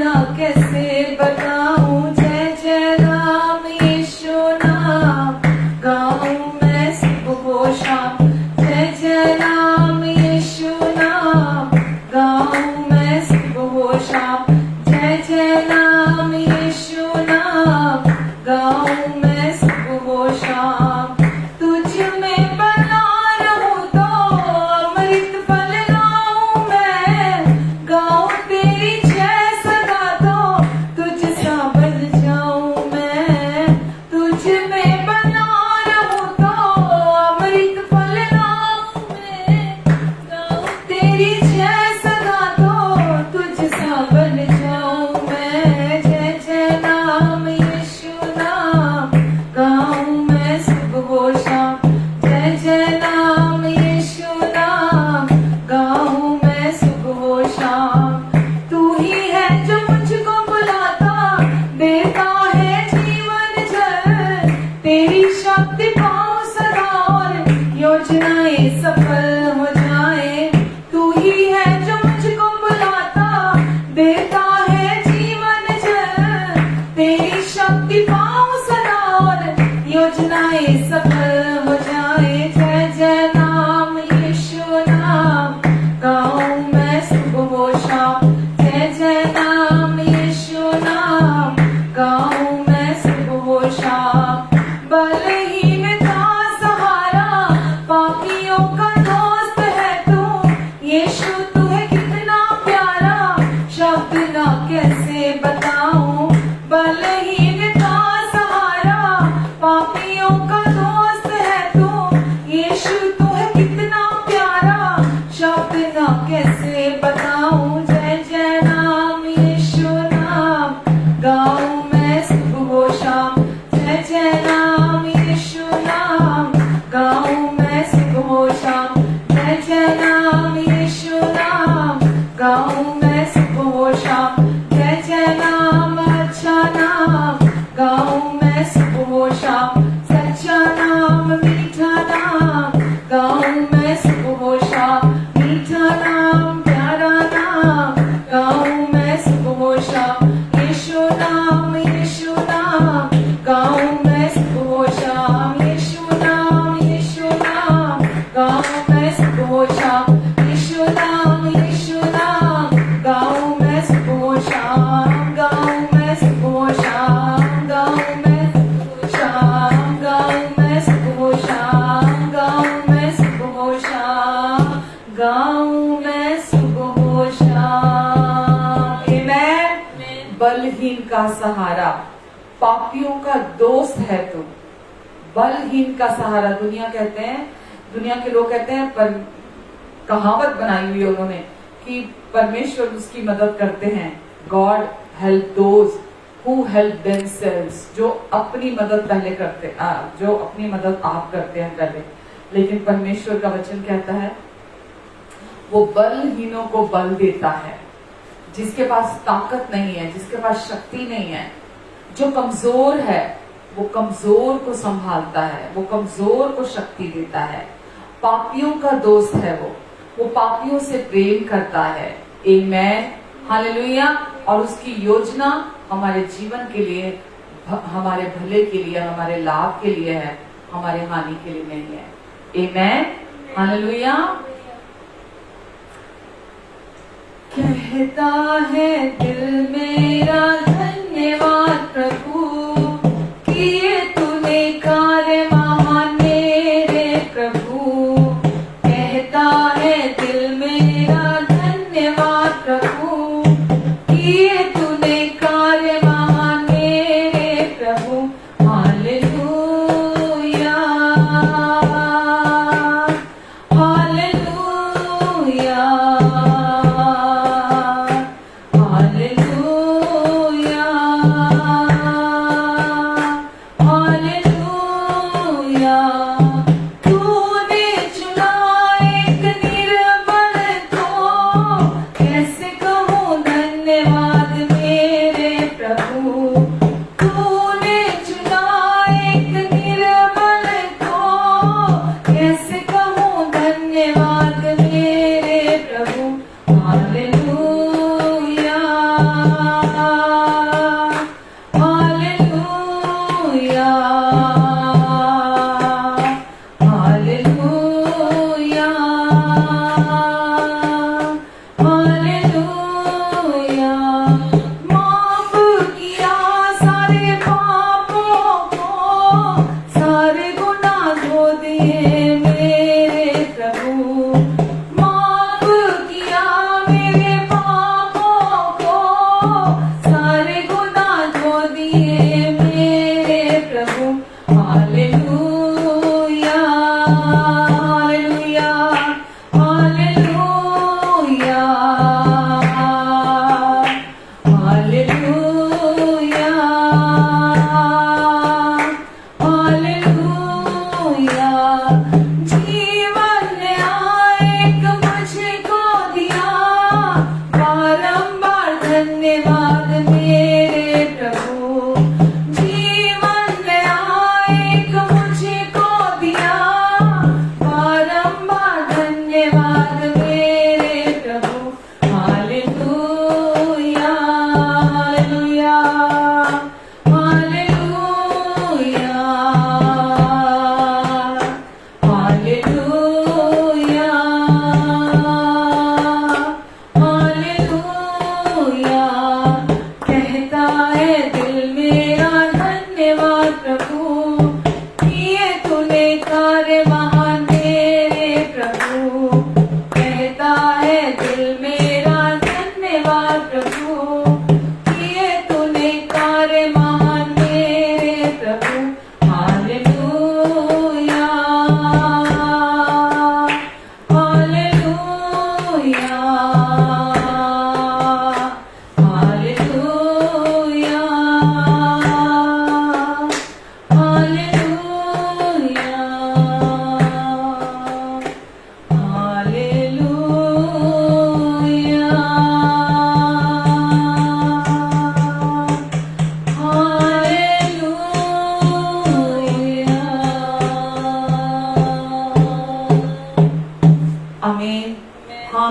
ना कैसे बताऊं, जय जय राम यीशु नाम गाऊं मैं सुबह शाम, जय जय राम यीशु नाम गाऊं मैं सुबह शाम, जय जय राम यीशु नाम गाऊं मैं सुबह शाम। तुझ में बना रहूं तो अमृत फल लाऊं मैं, गाऊं तेरी जय सदा तो तुझ सा बन जाऊं मैं। तुझ में बना रहूं तो अमृत फल लाऊं मैं, गाऊं तेरी जय सदा तो तुझ सा बन जाऊं मैं। जय जय राम यीशु नाम गाऊं मैं सुबह शाम, जय जय राम यीशु नाम गाऊं मैं सुबह शाम। तू ही है जो मुझको बुलाता, देता है जीवन जल, तेरी शक्ति पाऊं सदा और योजनाएं सफल हो जाए। तू ही है जो मुझको बुलाता, देता है जीवन जल, तेरी शक्ति पाऊं सदा और योजनाएं सफल हो जाए। जय जय राम यीशु नाम गाऊं मैं सुबह शाम, जय जय राम यीशु नाम गाऊं मैं सुबह शाम। बलहीनता सहारा पापियों का दोस्त है तू, यीशु तू है कितना प्यारा, शब्द ना कैसे बताऊं। बलहीनता सहारा पापियों का दोस्त है तू, यीशु तू है कितना प्यारा, शब्द ना कैसे बताऊं। जय जय राम यीशु नाम गाऊं मैं सुबह शाम, जय जय राम यीशु नाम गाऊं मैं सुबह शाम, जय जय राम यीशु नाम गाऊं मैं सुबह शाम, जय जय राम अच्छा नाम गाऊं मैं सुबह शाम, सच्चा नाम मीठा नाम गाऊं मैं सुबह शाम, मीठा नाम प्यारा नाम गाऊं मैं सुबह शाम। यीशु नाम गाऊं मैं सुबह शाम, यीशु नाम गाऊं मैं सुबह शाम, यीशु नाम गाऊं मैं सुबह शाम, गाऊं मैं सुबह शाम, गाऊं मैं सुबह शाम, गाऊं मैं सुबह शाम, गाऊं मैं सुबह शाम, गाऊं मैं सुबह शाम। आमेन। बलहीन का सहारा पापियों का दोस्त है तू। बलहीन का सहारा दुनिया कहते हैं, दुनिया के लोग कहते हैं, पर कहावत बनाई हुई है उन्होंने कि परमेश्वर उसकी मदद करते हैं। God help those who help themselves, जो अपनी मदद पहले करते, जो अपनी मदद आप करते हैं पहले। लेकिन परमेश्वर का वचन कहता है वो बलहीनों को बल देता है। जिसके पास ताकत नहीं है, जिसके पास शक्ति नहीं है, जो कमजोर है, वो कमजोर को संभालता है, वो कमजोर को शक्ति देता है। पापियों का दोस्त है वो पापियों से प्रेम करता है। आमेन, हालेलुया। और उसकी योजना हमारे जीवन के लिए, हमारे भले के लिए, हमारे लाभ के लिए है, हमारे हानि के लिए नहीं है। आमेन, हालेलुया। कहता है दिल मेरा धन्यवाद प्रभु, किए तूने कार्य महान मेरे प्रभु। कहता है दिल मेरा धन्यवाद प्रभु, किए तूने कार्य महान मेरे प्रभु। Hallelujah, hallelujah, hallelujah, hallelujah. तूने चुना एक निर्बल को, कैसे कहूँ धन्यवाद मेरे प्रभु। तूने चुना एक निर्बल को, कैसे कहूँ धन्यवाद मेरे प्रभु। हालेलुया,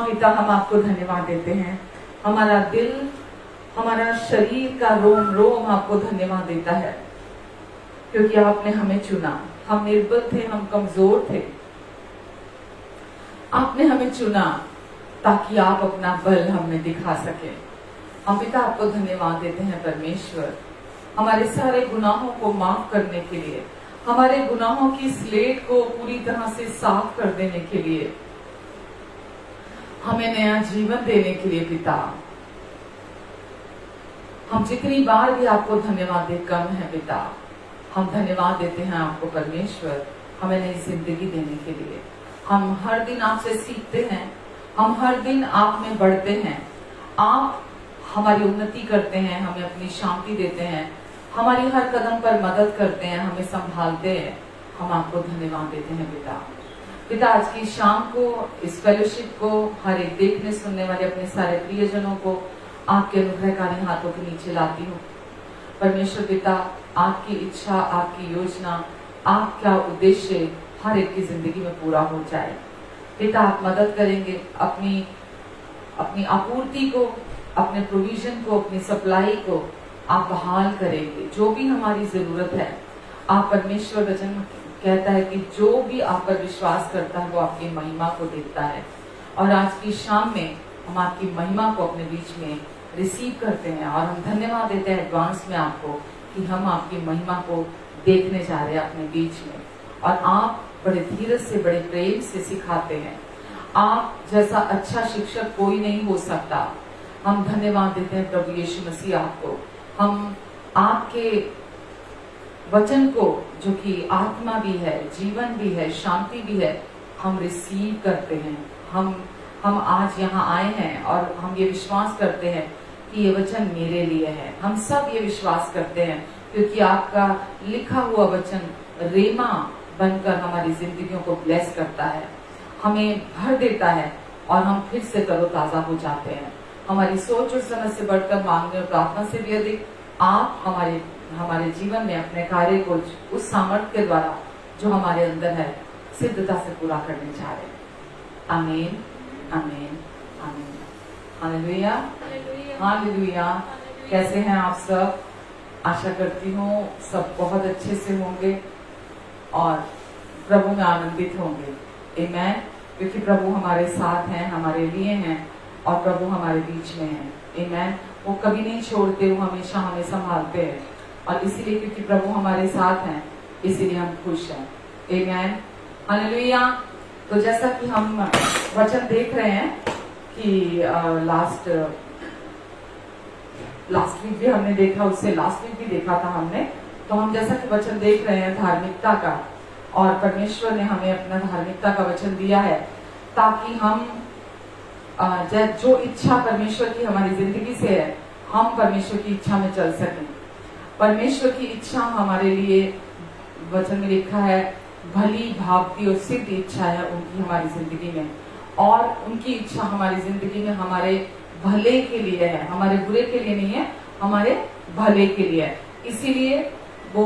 पिता, हम आपको धन्यवाद देते हैं। हमारा दिल, हमारा शरीर का रोम रोम आपको धन्यवाद देता है, क्योंकि आपने हमें चुना। हम निर्बल थे, हम कमजोर थे, आपने हमें चुना ताकि आप अपना बल हमें दिखा सके। हम पिता आपको धन्यवाद देते हैं परमेश्वर, हमारे सारे गुनाहों को माफ करने के लिए, हमारे गुनाहों की स्लेट को पूरी तरह से साफ कर देने के लिए, हमें नया जीवन देने के लिए। पिता, हम जितनी बार भी आपको धन्यवाद दे कम है पिता। हम धन्यवाद देते हैं आपको परमेश्वर, हमें नई जिंदगी देने के लिए। हम हर दिन आपसे सीखते हैं, हम हर दिन आप में बढ़ते हैं, आप हमारी उन्नति करते हैं, हमें अपनी शांति देते हैं, हमारी हर कदम पर मदद करते हैं, हमें संभालते हैं। हम आपको धन्यवाद देते हैं पिता। पिता, आज की शाम को इस फेलोशिप को, हर एक देखने सुनने वाले अपने सारे प्रियजनों को आपके अनुग्रहकारी हाथों के नीचे लाती हूँ। परमेश्वर पिता, आपकी इच्छा, आपकी योजना, आपका उद्देश्य हर एक की जिंदगी में पूरा हो जाए। पिता, आप मदद करेंगे, अपनी आपूर्ति को, अपने प्रोविजन को, अपनी सप्लाई को आप बहाल करेंगे। जो भी हमारी जरूरत है, आप परमेश्वर वचन कहता है कि जो भी आप पर विश्वास करता है वो आपकी महिमा को देखता है। और आज की शाम में हम आपकी महिमा को अपने बीच में रिसीव करते हैं और हम धन्यवाद देते हैं एडवांस में आपको कि हम आपकी महिमा को देखने जा रहे हैं अपने बीच में। और आप बड़े धीरज से, बड़े प्रेम से सिखाते हैं। आप जैसा अच्छा शिक्षक कोई नहीं हो सकता। हम धन्यवाद देते हैं प्रभु यीशु मसीह आपको। हम आपके वचन को, जो कि आत्मा भी है, जीवन भी है, शांति भी है, हम रिसीव करते हैं। हम आज यहाँ आए हैं और हम ये विश्वास करते हैं कि ये वचन मेरे लिए है। हम सब ये विश्वास करते हैं क्योंकि आपका लिखा हुआ वचन रेमा बनकर हमारी जिंदगियों को ब्लेस करता है, हमें भर देता है और हम फिर से तरोताजा हो जाते हैं। हमारी सोच और समझ से बढ़कर, मांगने और प्रार्थना से भी अधिक आप हमारे जीवन में अपने कार्य को उस सामर्थ्य के द्वारा जो हमारे अंदर है सिद्धता से पूरा करने जा रहे हैं। आमीन, आमीन, आमीन। Hallelujah, hallelujah. कैसे हैं आप सब? आशा करती हूँ सब बहुत अच्छे से होंगे और प्रभु में आनंदित होंगे। आमीन। क्योंकि प्रभु हमारे साथ हैं, हमारे लिए हैं और प्रभु हमारे बीच में हैं। आमीन। वो कभी नहीं छोड़ते, वो हमेशा हमें संभालते हैं और इसीलिए क्योंकि प्रभु हमारे साथ हैं इसीलिए हम खुश हैं। आमीन। हालेलुया। तो जैसा कि हम वचन देख रहे हैं कि लास्ट वीक भी हमने देखा, उससे लास्ट वीक भी देखा था हमने। तो हम जैसा कि वचन देख रहे हैं धार्मिकता का, और परमेश्वर ने हमें अपना धार्मिकता का वचन दिया है ताकि हम जो इच्छा परमेश्वर की हमारी जिंदगी से है हम परमेश्वर की इच्छा में चल सकें। परमेश्वर की इच्छा हमारे लिए वचन में लिखा है भली भावती और सिद्ध इच्छा है उनकी हमारी जिंदगी में, और उनकी इच्छा हमारी जिंदगी में हमारे भले के लिए है, हमारे बुरे के लिए नहीं है, हमारे भले के लिए है। इसीलिए वो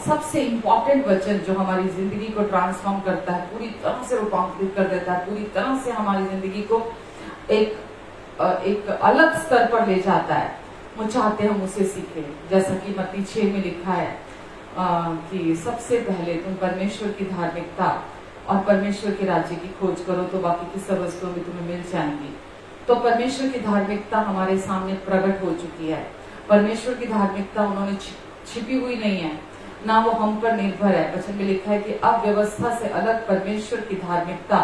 सबसे इम्पोर्टेंट वचन जो हमारी जिंदगी को ट्रांसफॉर्म करता है, पूरी तरह से रूपांतरित कर देता है, पूरी तरह से हमारी जिंदगी को एक अलग स्तर पर ले जाता है, वो चाहते हम उसे सीखें। जैसा कि मत्ती 6 में लिखा है कि सबसे पहले तुम परमेश्वर की धार्मिकता और परमेश्वर के राज्य की खोज करो तो बाकी की सब वस्तुएं भी तुम्हें मिल जाएंगी। तो परमेश्वर की धार्मिकता हमारे सामने प्रकट हो चुकी है। परमेश्वर की धार्मिकता उन्होंने छिपी हुई नहीं है, ना वो हम पर निर्भर है। वचन में लिखा है कि अब व्यवस्था से अलग परमेश्वर की धार्मिकता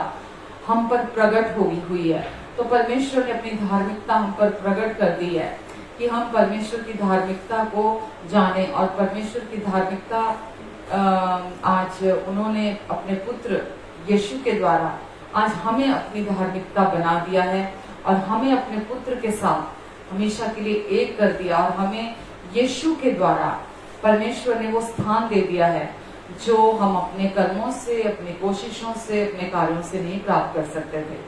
हम पर प्रकट होगी हुई है। तो परमेश्वर ने अपनी धार्मिकता हम पर प्रकट कर दी है कि हम परमेश्वर की धार्मिकता को जाने, और परमेश्वर की धार्मिकता आज उन्होंने अपने पुत्र यीशु के द्वारा आज हमें अपनी धार्मिकता बना दिया है और हमें अपने पुत्र के साथ हमेशा के लिए एक कर दिया, और हमें यीशु के द्वारा परमेश्वर ने वो स्थान दे दिया है जो हम अपने कर्मों से, अपनी कोशिशों से, अपने कार्यों से नहीं प्राप्त कर सकते थे।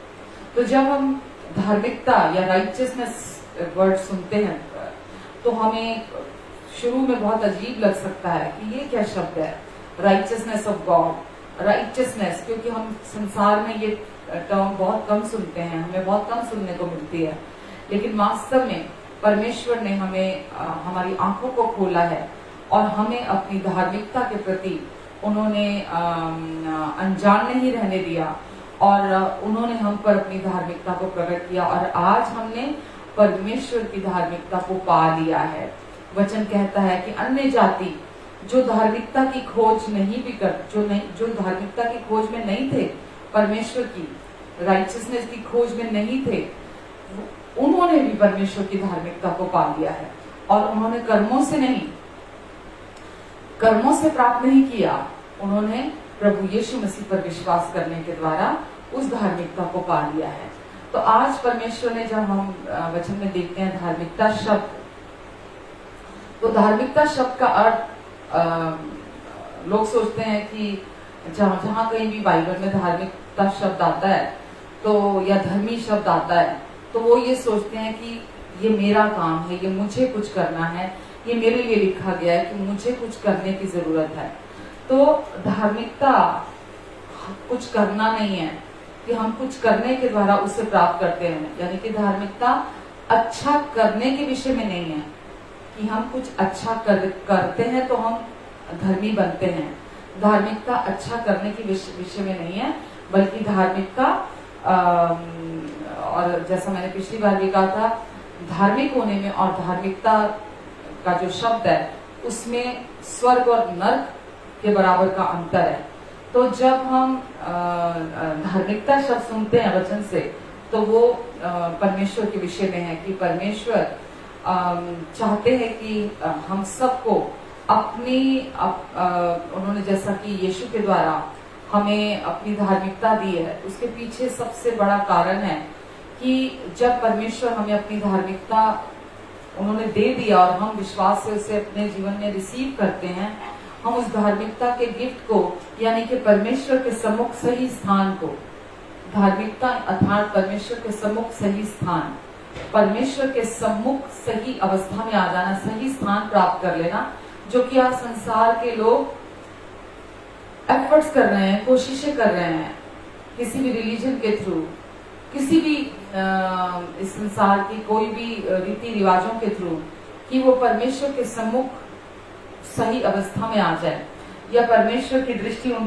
तो जब हम धार्मिकता या राइचियसनेस वर्ड सुनते हैं तो हमें शुरू में बहुत अजीब लग सकता है कि ये क्या शब्द है, राइचियसनेस ऑफ गॉड। राइचियसनेस, क्योंकि हम संसार में ये टर्म बहुत कम सुनते हैं, हमें बहुत कम सुनने को मिलती है, लेकिन वास्तव में परमेश्वर ने हमें हमारी आंखों को खोला है और हमें अपनी धार्मिकता के प्रति उन्होंने अनजान नहीं रहने दिया, और उन्होंने हम पर अपनी धार्मिकता को प्रकट किया, और आज हमने परमेश्वर की धार्मिकता को पा लिया है। वचन कहता है कि अन्य जाति जो धार्मिकता की खोज नहीं भी कर, जो धार्मिकता की खोज में नहीं थे, परमेश्वर की राइचियसनेस की खोज में नहीं थे, उन्होंने भी परमेश्वर की धार्मिकता को पा लिया है। और उन्होंने कर्मों से नहीं, कर्मों से प्राप्त नहीं किया, उन्होंने प्रभु यीशु मसीह पर विश्वास करने के द्वारा उस धार्मिकता को पा लिया है। तो आज परमेश्वर ने, जब हम वचन में देखते हैं धार्मिकता शब्द, तो धार्मिकता शब्द का अर्थ लोग सोचते हैं कि जहां कहीं भी बाइबल में धार्मिकता शब्द आता है तो, या धर्मी शब्द आता है, तो वो ये सोचते हैं कि ये मेरा काम है, ये मुझे कुछ करना है, ये मेरे लिए लिखा गया है कि मुझे कुछ करने की जरूरत है। तो धार्मिकता कुछ करना नहीं है कि हम कुछ करने के द्वारा उसे प्राप्त करते हैं, यानी कि धार्मिकता अच्छा करने के विषय में नहीं है कि हम कुछ अच्छा करते हैं तो हम धर्मी बनते हैं। धार्मिकता अच्छा करने के विषय में नहीं है, बल्कि धार्मिकता और जैसा मैंने पिछली बार भी कहा था, धार्मिक होने में और धार्मिकता का जो शब्द है उसमें स्वर्ग और नर्क के बराबर का अंतर है। तो जब हम धार्मिकता शब्द सुनते हैं वचन से, तो वो परमेश्वर के विषय में है कि परमेश्वर चाहते हैं कि हम सबको अपनी उन्होंने जैसा कि यीशु के द्वारा हमें अपनी धार्मिकता दी है, उसके पीछे सबसे बड़ा कारण है कि जब परमेश्वर हमें अपनी धार्मिकता उन्होंने दे दिया और हम विश्वास से उसे अपने जीवन में रिसीव करते हैं, हम उस धार्मिकता के गिफ्ट को, यानी कि परमेश्वर के सम्मुख सही स्थान को, धार्मिकता अर्थात परमेश्वर के सम्मुख सही स्थान, परमेश्वर के सम्मुख सही अवस्था में आ जाना, सही स्थान प्राप्त कर लेना, जो कि आज संसार के लोग एफर्ट्स कर रहे हैं, कोशिशें कर रहे हैं, किसी भी रिलीजन के थ्रू, किसी भी इस संसार की कोई भी रीति रिवाजों के थ्रू कि वो परमेश्वर के सम्मुख सही अवस्था में आ जाए, या परमेश्वर की दृष्टि उन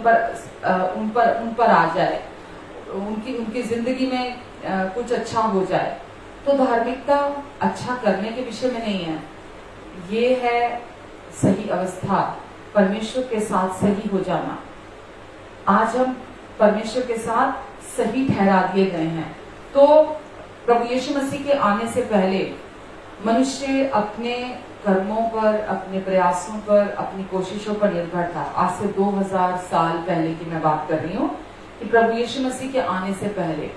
पर आ जाए, उनकी जिंदगी में कुछ अच्छा हो जाए। तो धार्मिकता अच्छा करने के विषय में नहीं है, ये है सही अवस्था, परमेश्वर के साथ सही हो जाना। आज हम परमेश्वर के साथ सही ठहरा दिए गए हैं। तो प्रभु यीशु मसीह के आने से पहले मनुष्य अपने कर्मों पर, अपने प्रयासों पर, अपनी कोशिशों पर निर्भर था। आज से 2000 साल पहले की मैं बात कर रही हूँ कि प्रभु यीशु मसीह के आने से पहले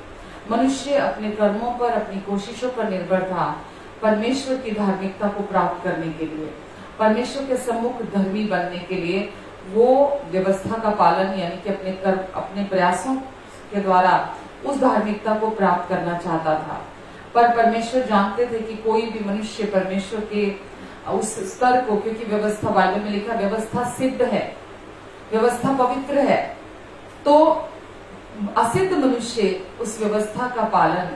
मनुष्य अपने कर्मों पर, अपनी कोशिशों पर निर्भर था परमेश्वर की धार्मिकता को प्राप्त करने के लिए, परमेश्वर के सम्मुख धर्मी बनने के लिए। वो व्यवस्था का पालन यानी कि अपने प्रयासों के द्वारा उस धार्मिकता को प्राप्त करना चाहता था। पर परमेश्वर जानते थे कि कोई भी मनुष्य परमेश्वर के उस स्तर को, क्योंकि व्यवस्था बाइबल में लिखा, व्यवस्था सिद्ध है, व्यवस्था पवित्र है, तो असिद्ध मनुष्य उस व्यवस्था का पालन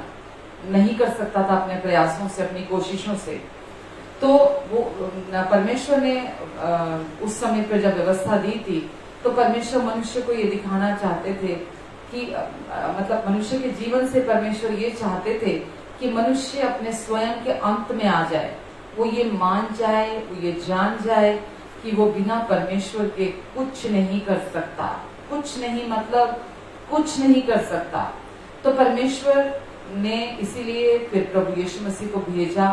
नहीं कर सकता था अपने प्रयासों से, अपनी कोशिशों से। तो वो परमेश्वर ने उस समय पर जब व्यवस्था दी थी, तो परमेश्वर मनुष्य को ये दिखाना चाहते थे कि मतलब मनुष्य के जीवन से परमेश्वर ये चाहते थे कि मनुष्य अपने स्वयं के अंत में आ जाए, वो ये मान जाए, वो ये जान जाए कि वो बिना परमेश्वर के कुछ नहीं कर सकता। कुछ नहीं मतलब कुछ नहीं कर सकता। तो परमेश्वर ने इसीलिए फिर प्रभु यीशु मसीह को भेजा,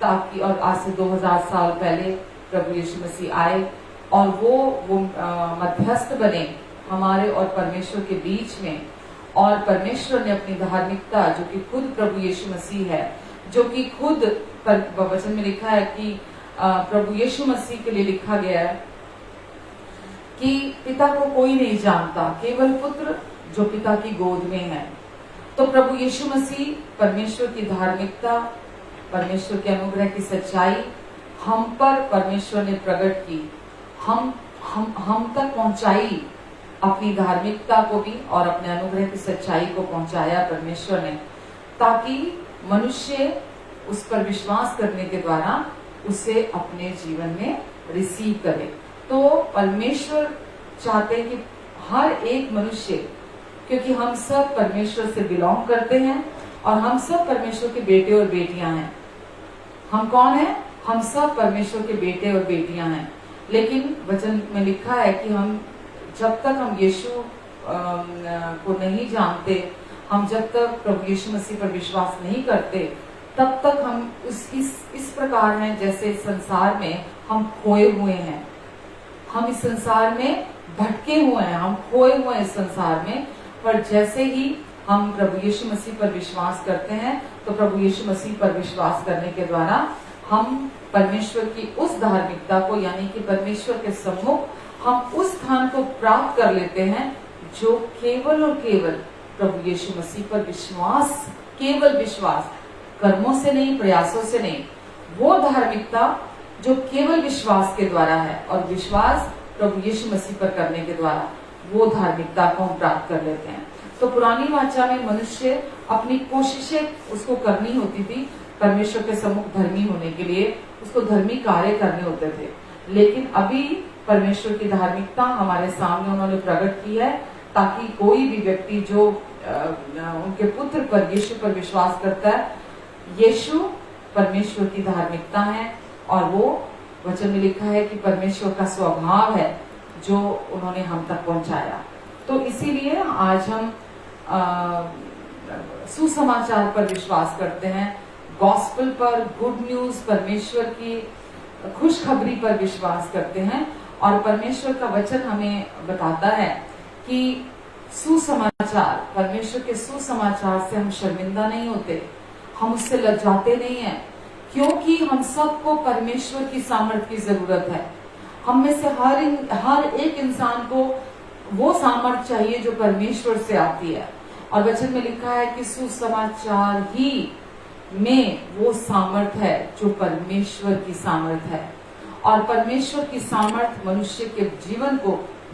ताकि, और आज से 2000 साल पहले प्रभु यीशु मसीह आए और वो मध्यस्थ बने हमारे और परमेश्वर के बीच में। और परमेश्वर ने अपनी धार्मिकता, जो कि खुद प्रभु यीशु मसीह है, जो कि खुद वचन में लिखा है कि प्रभु यीशु मसीह के लिए लिखा गया है कि पिता को कोई नहीं जानता, केवल पुत्र जो पिता की गोद में है। तो प्रभु यीशु मसीह परमेश्वर की धार्मिकता, परमेश्वर के अनुग्रह की सच्चाई हम पर परमेश्वर ने प्रकट की, हम तक पहुंचाई अपनी धार्मिकता को भी, और अपने अनुग्रह की सच्चाई को पहुंचाया परमेश्वर ने, ताकि मनुष्य उस पर विश्वास करने के द्वारा उसे अपने जीवन में रिसीव करे। तो परमेश्वर चाहते हैं कि हर एक मनुष्य, क्योंकि हम सब परमेश्वर से बिलोंग करते हैं और हम सब परमेश्वर के बेटे और बेटियां हैं। हम कौन हैं? हम सब परमेश्वर के बेटे और बेटियां हैं। लेकिन वचन में लिखा है कि हम जब तक हम यीशु को नहीं जानते, हम जब तक प्रभु यीशु मसीह पर विश्वास नहीं करते, तब तक हम इस प्रकार हैं जैसे संसार में हम खोए हुए हैं। हम इस संसार में भटके हुए हैं, हम खोए हुए हैं इस संसार में। पर जैसे ही हम प्रभु यीशु मसीह पर विश्वास करते हैं, तो प्रभु यीशु मसीह पर विश्वास करने के द्वारा हम परमेश्वर की उस धार्मिकता को, यानी कि परमेश्वर के सम्मुख हम उस स्थान को प्राप्त कर लेते हैं जो केवल और केवल प्रभु यीशु मसीह पर विश्वास, केवल विश्वास, कर्मों से नहीं, प्रयासों से नहीं, वो धार्मिकता जो केवल विश्वास के द्वारा है, और विश्वास प्रभु यीशु मसीह पर करने के द्वारा वो धार्मिकता को हम प्राप्त कर लेते हैं। तो पुरानी वाचा में मनुष्य अपनी कोशिशें उसको करनी होती थी परमेश्वर के सम्मुख धर्मी होने के लिए, उसको धर्मी कार्य करने होते थे। लेकिन अभी परमेश्वर की धार्मिकता हमारे सामने उन्होंने प्रकट की है, ताकि कोई भी व्यक्ति जो उनके पुत्र पर, यीशु पर विश्वास करता है, यीशु परमेश्वर की धार्मिकता है, और वो वचन में लिखा है कि परमेश्वर का स्वभाव है जो उन्होंने हम तक पहुंचाया। तो इसीलिए आज हम सुसमाचार पर विश्वास करते हैं, गॉस्पेल पर, गुड न्यूज, परमेश्वर की खुशखबरी पर विश्वास करते हैं। और परमेश्वर का वचन हमें बताता है कि सुसमाचार, परमेश्वर के सुसमाचार से हम शर्मिंदा नहीं होते, हम उससे लज्जाते नहीं हैं, क्योंकि हम सबको परमेश्वर की सामर्थ्य की जरूरत है। हम में से हर एक इंसान को वो सामर्थ्य चाहिए जो परमेश्वर से आती है। और वचन में लिखा है कि सुसमाचार ही में वो सामर्थ्य है जो परमेश्वर की सामर्थ्य है। और परमेश्वर की सामर्थ्य मनुष्य के जीवन को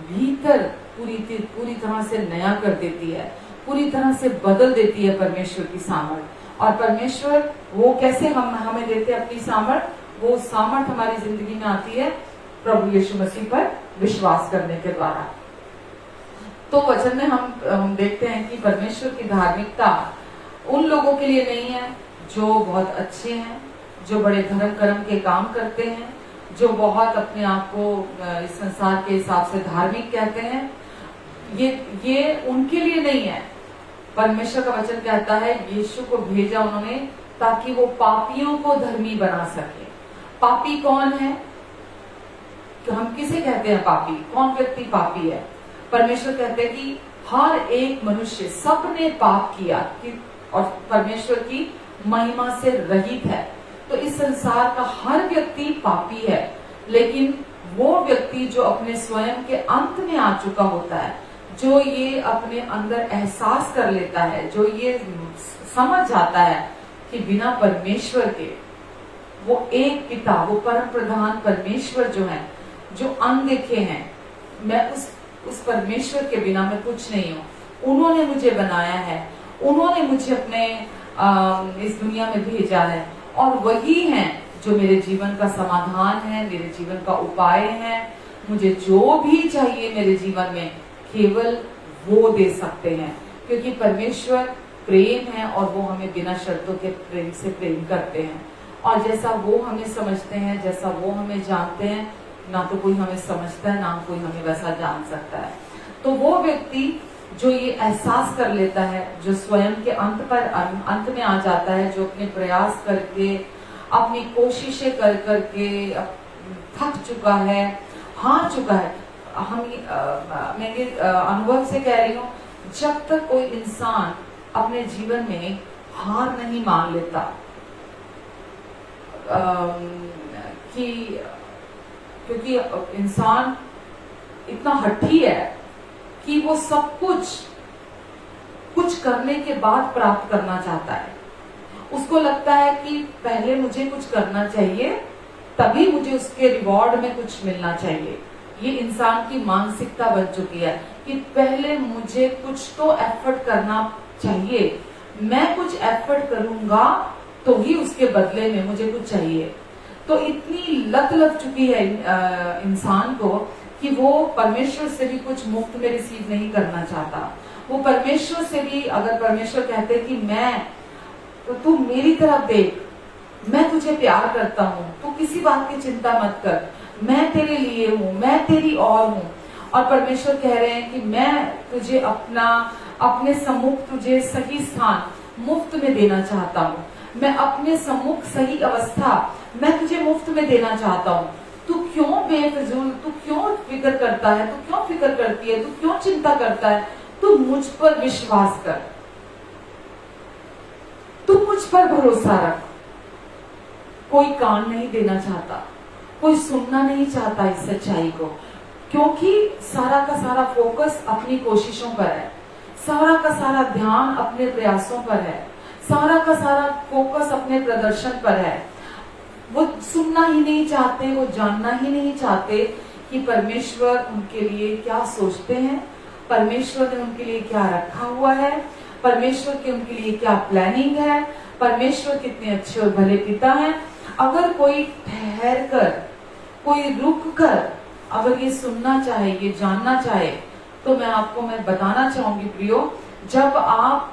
भीतर पूरी तरह से नया कर देती है, पूरी तरह से बदल देती है परमेश्वर की सामर्थ्य। और परमेश्वर वो कैसे हमें देते अपनी सामर्थ्य? वो सामर्थ हमारी जिंदगी में आती है प्रभु यीशु मसीह पर विश्वास करने के द्वारा। तो वचन में हम देखते हैं कि परमेश्वर की धार्मिकता उन लोगों के लिए नहीं है जो बहुत अच्छे हैं, जो बड़े धर्म कर्म के काम करते हैं, जो बहुत अपने आप को इस संसार के हिसाब से धार्मिक कहते हैं। ये उनके लिए नहीं है। परमेश्वर का वचन कहता है यीशु को भेजा उन्होंने ताकि वो पापियों को धर्मी बना सके। पापी कौन है? तो हम किसे कहते हैं पापी? कौन व्यक्ति पापी है? परमेश्वर कहते हैं कि हर एक मनुष्य, सबने पाप किया और परमेश्वर की महिमा से रहित है। तो इस संसार का हर व्यक्ति पापी है, लेकिन वो व्यक्ति जो अपने स्वयं के अंत में आ चुका होता है, जो ये अपने अंदर एहसास कर लेता है, जो ये समझ जाता है कि बिना परमेश्वर के वो एक पिता, वो परम प्रधान परमेश्वर जो है, जो अनदेखे हैं, मैं उस परमेश्वर के बिना मैं कुछ नहीं हूं। उन्होंने मुझे बनाया है, उन्होंने मुझे अपने इस दुनिया में भेजा है और वही हैं जो मेरे जीवन का समाधान है, मेरे जीवन का उपाय है। मुझे जो भी चाहिए मेरे जीवन में केवल वो दे सकते हैं, क्योंकि परमेश्वर प्रेम है और वो हमें बिना शर्तों के प्रेम से प्रेम करते हैं। और जैसा वो हमें समझते हैं, जैसा वो हमें जानते हैं, ना तो कोई हमें समझता है, ना कोई हमें वैसा जान सकता है। तो वो व्यक्ति जो ये एहसास कर लेता है, जो स्वयं के अंत में आ जाता है, जो अपने प्रयास करके, अपनी कोशिशें कर करके थक चुका है, हार चुका है। मैं ये अनुभव से कह रही हूँ, जब तक कोई इंसान अपने जीवन में हार नहीं मान लेता क्योंकि इंसान इतना हठी है कि वो सब कुछ करने के बाद प्राप्त करना चाहता है। उसको लगता है कि पहले मुझे कुछ करना चाहिए, तभी मुझे उसके रिवॉर्ड में कुछ मिलना चाहिए। ये इंसान की मानसिकता बन चुकी है कि पहले मुझे कुछ तो एफर्ट करना चाहिए, मैं कुछ एफर्ट करूंगा तो ही उसके बदले में मुझे कुछ चाहिए। तो इतनी लत लग चुकी है इंसान को कि वो परमेश्वर से भी कुछ मुफ्त में रिसीव नहीं करना चाहता। वो परमेश्वर से भी, अगर परमेश्वर कहते कि तो तू मेरी तरफ देख, मैं तुझे प्यार करता हूँ, तू किसी बात की चिंता मत कर, मैं तेरे लिए हूँ, मैं तेरी और हूँ। और परमेश्वर कह रहे हैं कि मैं तुझे अपने सम्मुख तुझे सही स्थान मुफ्त में देना चाहता हूँ। मैं अपने सम्मुख सही अवस्था मैं तुझे मुफ्त में देना चाहता हूँ। तू क्यों बेफिजूल, तू क्यों फिक्र करता है, तू क्यों फिक्र करती है, तू क्यों चिंता करता है? तू मुझ पर विश्वास कर, तू मुझ पर भरोसा रख। कोई कान नहीं देना चाहता, कोई सुनना नहीं चाहता इस सच्चाई को, क्योंकि सारा का सारा फोकस अपनी कोशिशों पर है, सारा का सारा ध्यान अपने प्रयासों पर है, सारा का सारा फोकस अपने प्रदर्शन पर है। वो सुनना ही नहीं चाहते, वो जानना ही नहीं चाहते कि परमेश्वर उनके लिए क्या सोचते हैं, परमेश्वर ने उनके लिए क्या रखा हुआ है, परमेश्वर के उनके लिए क्या प्लानिंग है, परमेश्वर कितने अच्छे और भले पिता हैं। अगर कोई ठहर कर, कोई रुक कर अगर ये सुनना चाहे, ये जानना चाहे, तो मैं बताना चाहूंगी प्रियो, जब आप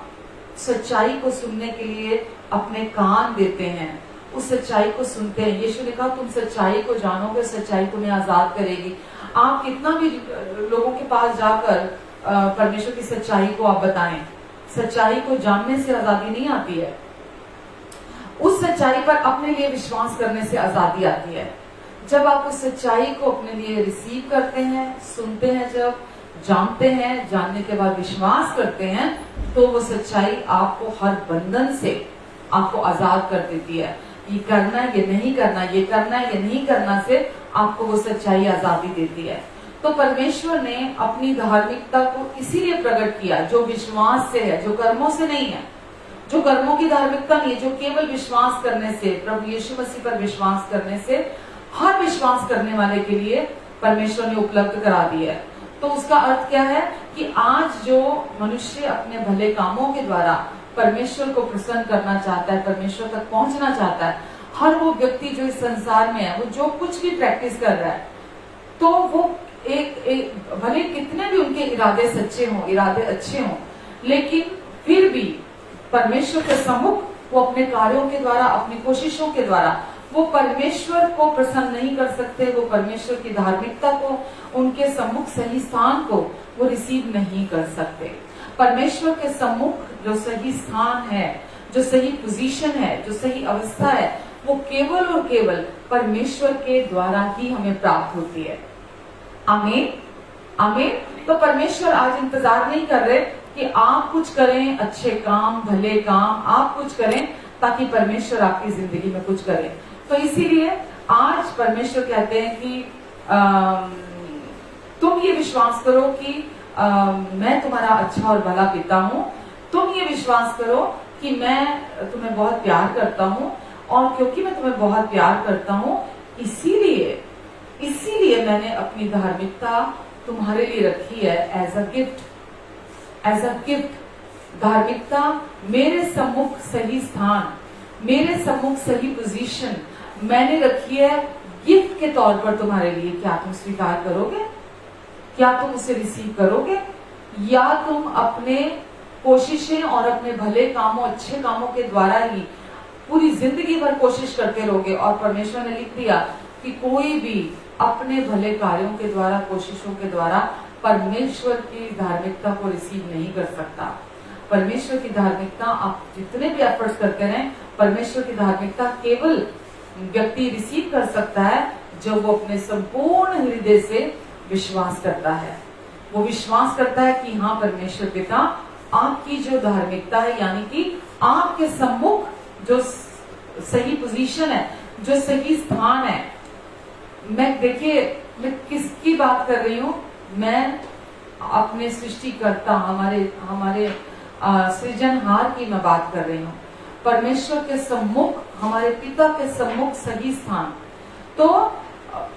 सच्चाई को सुनने के लिए अपने कान देते हैं, उस सच्चाई को सुनते हैं। यीशु ने कहा तुम सच्चाई को जानोगे, सच्चाई तुम्हें आजाद करेगी। आप कितना भी लोगों के पास जाकर परमेश्वर की सच्चाई को आप बताएं, सच्चाई को जानने से आजादी नहीं आती है, उस सच्चाई पर अपने लिए विश्वास करने से आजादी आती है। जब आप उस सच्चाई को अपने लिए रिसीव करते हैं, सुनते हैं, जब जानते हैं, जानने के बाद विश्वास करते हैं, तो वो सच्चाई आपको हर बंधन से आपको आजाद कर देती है। ये करना है, ये नहीं करना, ये करना है, ये नहीं करना से आपको वो सच्चाई आजादी देती है। तो परमेश्वर ने अपनी धार्मिकता को इसीलिए प्रकट किया जो विश्वास से है, जो कर्मों से नहीं है, जो कर्मों की धार्मिकता नहीं है, जो केवल विश्वास करने से, प्रभु यीशु मसीह पर विश्वास करने से हर विश्वास करने वाले के लिए परमेश्वर ने उपलब्ध करा दिया है। तो उसका अर्थ क्या है कि आज जो मनुष्य अपने भले कामों के द्वारा परमेश्वर को प्रसन्न करना चाहता है, परमेश्वर तक पहुंचना चाहता है, हर वो व्यक्ति जो इस संसार में है, वो जो कुछ भी प्रैक्टिस कर रहा है, तो वो एक भले कितने भी उनके इरादे सच्चे हों, इरादे अच्छे हों, लेकिन फिर भी परमेश्वर के सम्मुख वो अपने कार्यों के द्वारा, अपनी कोशिशों के द्वारा वो परमेश्वर को प्रसन्न नहीं कर सकते। वो परमेश्वर की धार्मिकता को, उनके सम्मुख सही स्थान को वो रिसीव नहीं कर सकते। परमेश्वर के सम्मुख जो सही स्थान है, जो सही पोजीशन है, जो सही अवस्था है, वो केवल और केवल परमेश्वर के द्वारा ही हमें प्राप्त होती है। आमीन, आमीन। तो परमेश्वर आज इंतजार नहीं कर रहे कि आप कुछ करें, अच्छे काम, भले काम आप कुछ करें ताकि परमेश्वर आपकी जिंदगी में कुछ करे। तो इसीलिए आज परमेश्वर कहते हैं कि तुम ये विश्वास करो कि मैं तुम्हारा अच्छा और भला पिता हूं। तुम ये विश्वास करो कि मैं तुम्हें बहुत प्यार करता हूं, और क्योंकि मैं तुम्हें बहुत प्यार करता हूं, इसीलिए मैंने अपनी धार्मिकता तुम्हारे लिए रखी है as a gift. As a gift धार्मिकता, मेरे सम्मुख सही स्थान, मेरे सम्मुख सही पोजीशन मैंने रखी है गिफ्ट के तौर पर तुम्हारे लिए। क्या तुम स्वीकार करोगे? क्या तुम उसे रिसीव करोगे? या तुम अपने कोशिशें और अपने भले कामों, अच्छे कामों के द्वारा ही पूरी जिंदगी भर कोशिश करते रहोगे? और परमेश्वर ने लिख दिया कि कोई भी अपने भले कार्यों के द्वारा, कोशिशों के द्वारा परमेश्वर की धार्मिकता को रिसीव नहीं कर सकता। परमेश्वर की धार्मिकता आप जितने भी एफर्ट्स करते रहें, परमेश्वर की धार्मिकता केवल व्यक्ति रिसीव कर सकता है जब वो अपने संपूर्ण हृदय से विश्वास करता है। वो विश्वास करता है कि हाँ परमेश्वर पिता, आपकी जो धार्मिकता है, यानी कि आपके सम्मुख जो सही पोजीशन है, जो सही स्थान है। मैं देखिए, मैं किसकी बात कर रही हूं? मैं अपने सृष्टिकर्ता, हमारे सृजनहार की मैं बात कर रही हूँ। परमेश्वर के सम्मुख, हमारे पिता के सम्मुख सही स्थान। तो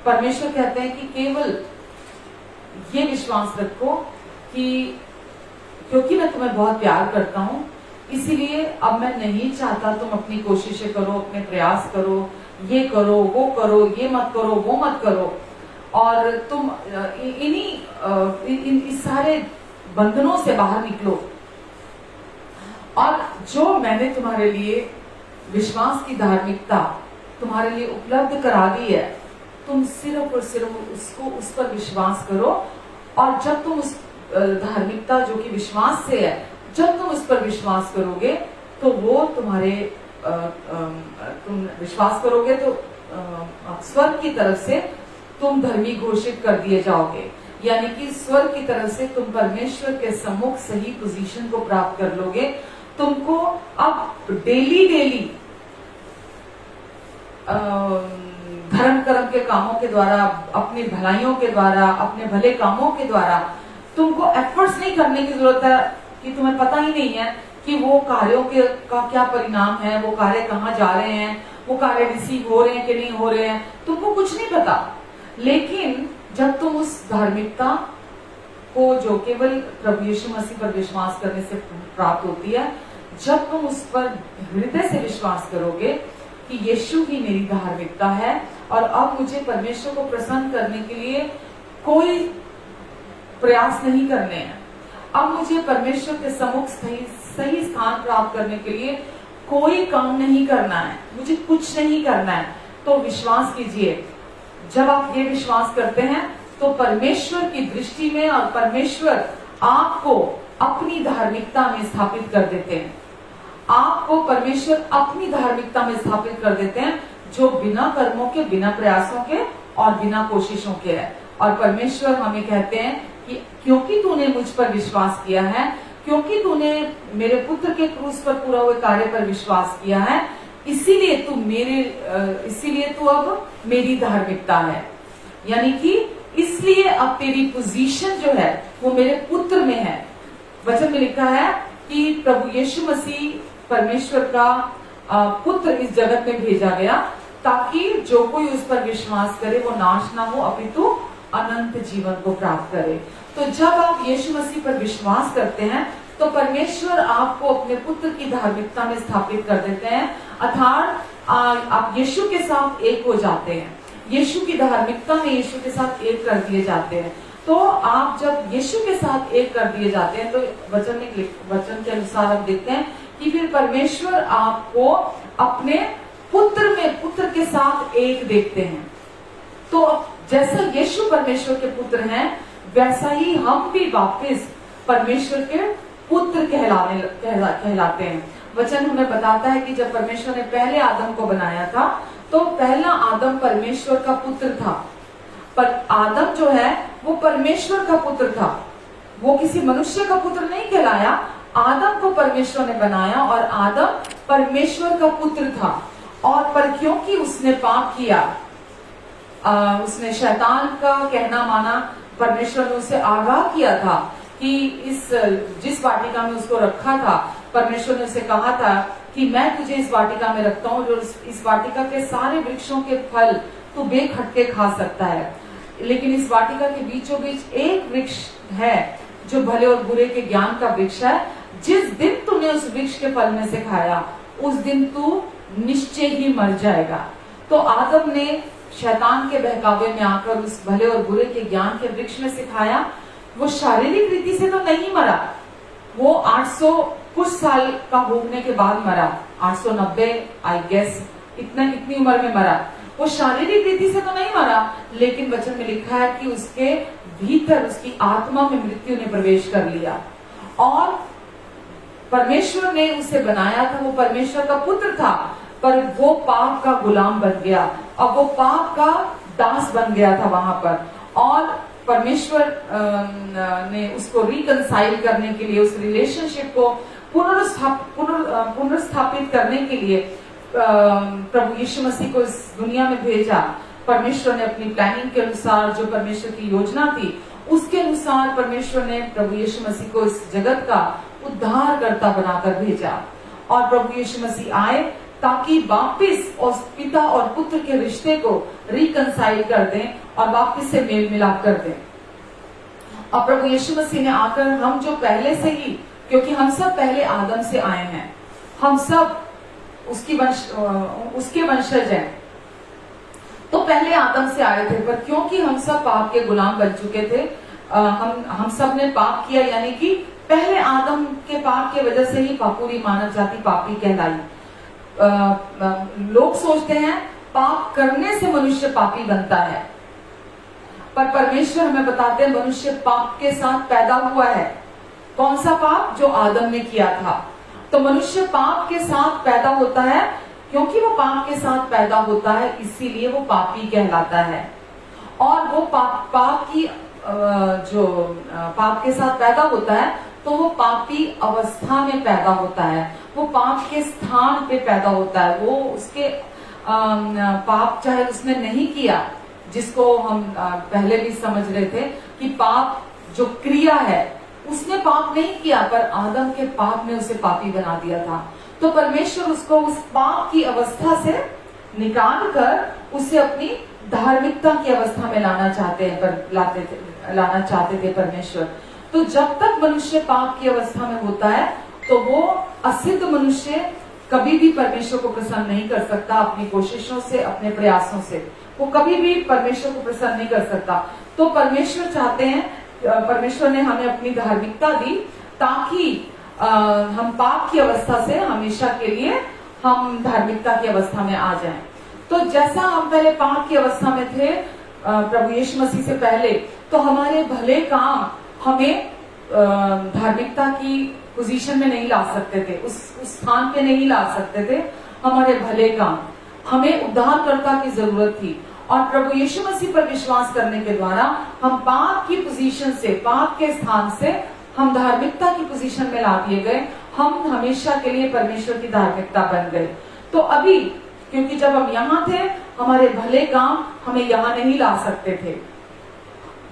परमेश्वर कहते हैं कि केवल ये विश्वास रखो कि क्योंकि मैं तुम्हें बहुत प्यार करता हूं, इसीलिए अब मैं नहीं चाहता तुम अपनी कोशिशें करो, अपने प्रयास करो, ये करो, वो करो, ये मत करो, वो मत करो, और तुम इस सारे बंधनों से बाहर निकलो। और जो मैंने तुम्हारे लिए विश्वास की धार्मिकता तुम्हारे लिए उपलब्ध करा दी है, तुम सिर्फ और सिर्फ उस पर विश्वास करो। और जब तुम उस धार्मिकता जो कि विश्वास से है, जब तुम उस पर विश्वास करोगे तो वो तुम्हारे तुम विश्वास करोगे तो स्वर्ग की तरफ से तुम धर्मी घोषित कर दिए जाओगे। यानी कि स्वर्ग की तरफ से तुम परमेश्वर के सम्मुख सही पोजीशन को प्राप्त कर लोगे। तुमको अब डेली धर्म कर्म के कामों के द्वारा, अपनी भलाइयों के द्वारा, अपने भले कामों के द्वारा तुमको एफर्ट्स नहीं करने की जरूरत है कि तुम्हें पता ही नहीं है कि वो कार्यों का क्या परिणाम है, वो कार्य कहाँ जा रहे हैं, वो कार्य रिसीव हो रहे हैं कि नहीं हो रहे हैं, तुमको कुछ नहीं पता। लेकिन जब तुम उस धार्मिकता को जो केवल प्रभु यीशु मसीह पर विश्वास करने से प्राप्त होती है, जब तुम उस पर हृदय से विश्वास करोगे कि यीशु ही मेरी धार्मिकता है और अब मुझे परमेश्वर को प्रसन्न करने के लिए कोई प्रयास नहीं करने हैं, अब मुझे परमेश्वर के सम्मुख सही स्थान प्राप्त करने के लिए कोई काम नहीं करना है, मुझे कुछ नहीं करना है, तो विश्वास कीजिए। जब आप ये विश्वास करते हैं तो परमेश्वर की दृष्टि में और परमेश्वर आपको अपनी धार्मिकता में स्थापित कर देते हैं। आपको परमेश्वर अपनी धार्मिकता में स्थापित कर देते हैं, जो बिना कर्मों के, बिना प्रयासों के और बिना कोशिशों के है। और परमेश्वर हमें कहते हैं कि क्योंकि तूने मुझ पर विश्वास किया है, क्योंकि तूने मेरे पुत्र के क्रूस पर पूरा हुए कार्य पर विश्वास किया है, इसीलिए तू अब मेरी धार्मिकता है। यानी कि इसलिए अब तेरी पोजीशन जो है वो मेरे पुत्र में है। वचन में लिखा है कि प्रभु यीशु मसीह परमेश्वर का पुत्र इस जगत में भेजा गया ताकि जो कोई उस पर विश्वास करे वो नाश ना हो अपितु अनंत जीवन को प्राप्त करे। तो जब आप यीशु मसीह पर विश्वास करते हैं तो परमेश्वर आपको अपने पुत्र की धार्मिकता में स्थापित कर देते हैं। अर्थात आप यीशु के साथ एक हो जाते हैं, यीशु की धार्मिकता में यीशु के साथ एक कर दिए जाते हैं। तो आप जब यीशु के साथ एक कर दिए जाते हैं तो वचन के अनुसार हम देखते हैं कि फिर परमेश्वर आपको अपने पुत्र के साथ एक देखते हैं। तो जैसा यीशु परमेश्वर के पुत्र हैं, वैसा ही हम भी वापस परमेश्वर के पुत्र कहलाते हैं। वचन हमें बताता है कि जब परमेश्वर ने पहले आदम को बनाया था तो पहला आदम परमेश्वर का पुत्र था। पर आदम जो है वो परमेश्वर का पुत्र था, वो किसी मनुष्य का पुत्र नहीं कहलाया। आदम को परमेश्वर ने बनाया और आदम परमेश्वर का पुत्र था। और पर क्योंकि उसने पाप किया, उसने शैतान का कहना माना, परमेश्वर ने उसे आगाह किया था कि जिस वाटिका में उसको रखा था, परमेश्वर ने उसे कहा था कि मैं तुझे इस वाटिका में रखता हूँ, जो इस वाटिका के सारे वृक्षों के फल तू बेखटके खा सकता है, लेकिन इस वाटिका के बीचों बीच एक वृक्ष है जो भले और बुरे के ज्ञान का वृक्ष है। जिस दिन तूने उस वृक्ष के फल में से खाया, उस दिन तू निश्चय ही मर जाएगा। तो आदम ने शैतान के बहकावे में आकर उस भले और बुरे के ज्ञान के वृक्ष में से खाया। वो शारीरिक रीति से तो नहीं मरा, वो 800 कुछ साल का होने के बाद मरा, 890 आई गेस, इतनी उम्र में मरा। वो शारीरिक रीति से तो नहीं मरा, लेकिन वचन में लिखा है कि उसके भीतर उसकी आत्मा में मृत्यु ने प्रवेश कर लिया और परमेश्वर ने उसे बनाया था, वो परमेश्वर का पुत्र था, पर वो पाप का गुलाम बन गया और वो पाप का दास बन गया था वहां पर। और परमेश्वर ने उसको रिकंसाइल करने के लिए, उस रिलेशनशिप को पुनर्स्थापित करने के लिए प्रभु यीशु मसीह को इस दुनिया में भेजा। परमेश्वर ने अपनी प्लानिंग के अनुसार, जो परमेश्वर की योजना थी उसके अनुसार परमेश्वर ने प्रभु यीशु मसीह को इस जगत का उद्धारकर्ता बनाकर भेजा। और प्रभु यीशु मसीह आए ताकि वापिस और पिता और पुत्र के रिश्ते को रिकंसाइल कर दें और वापिस से मेल मिलाप कर दें। और प्रभु यीशु मसीह ने आकर हम जो पहले से ही, क्योंकि हम सब पहले आदम से आए हैं, हम सब उसके वंशज हैं, तो पहले आदम से आए थे। पर क्योंकि हम सब पाप के गुलाम बन चुके थे, हम सब ने पाप किया, यानी कि पहले आदम के पाप के वजह से ही पूरी मानव जाति पापी कहलाई। लोग सोचते हैं पाप करने से मनुष्य पापी बनता है, पर परमेश्वर हमें बताते हैं मनुष्य पाप के साथ पैदा हुआ है। कौन सा पाप? जो आदम ने किया था। तो मनुष्य पाप के साथ पैदा होता है, क्योंकि वो पाप के साथ पैदा होता है इसीलिए वो पापी कहलाता है। और वो पाप के साथ पैदा होता है तो वो पापी अवस्था में पैदा होता है, वो पाप के स्थान पे पैदा होता है। वो उसके पाप चाहे उसने नहीं किया, जिसको हम पहले भी समझ रहे थे कि पाप जो क्रिया है, उसने पाप नहीं किया, पर आदम के पाप ने उसे पापी बना दिया था। तो परमेश्वर उसको उस पाप की अवस्था से निकाल कर उसे अपनी धार्मिकता की अवस्था में लाना चाहते थे परमेश्वर। तो जब तक मनुष्य पाप की अवस्था में होता है तो वो असिद्ध मनुष्य कभी भी परमेश्वर को प्रसन्न नहीं कर सकता। अपनी कोशिशों से, अपने प्रयासों से वो कभी भी परमेश्वर को प्रसन्न नहीं कर सकता। तो परमेश्वर चाहते हैं, परमेश्वर ने हमें अपनी धार्मिकता दी ताकि हम पाप की अवस्था से हमेशा के लिए हम धार्मिकता की अवस्था में आ जाएं। तो जैसा हम पहले पाप की अवस्था में थे प्रभु यीशु मसीह से पहले, तो हमारे भले काम हमें धार्मिकता की पोजीशन में नहीं ला सकते थे, उस स्थान पे नहीं ला सकते थे। हमारे भले काम, हमें उद्धारकर्ता की जरूरत थी और प्रभु यीशु मसीह पर विश्वास करने के द्वारा हम पाप की पोजीशन से, पाप के स्थान से हम धार्मिकता की पोजीशन में ला दिए गए। हम हमेशा के लिए परमेश्वर की धार्मिकता बन गए। तो अभी क्योंकि जब हम यहाँ थे, हमारे भले काम हमें यहाँ नहीं ला सकते थे।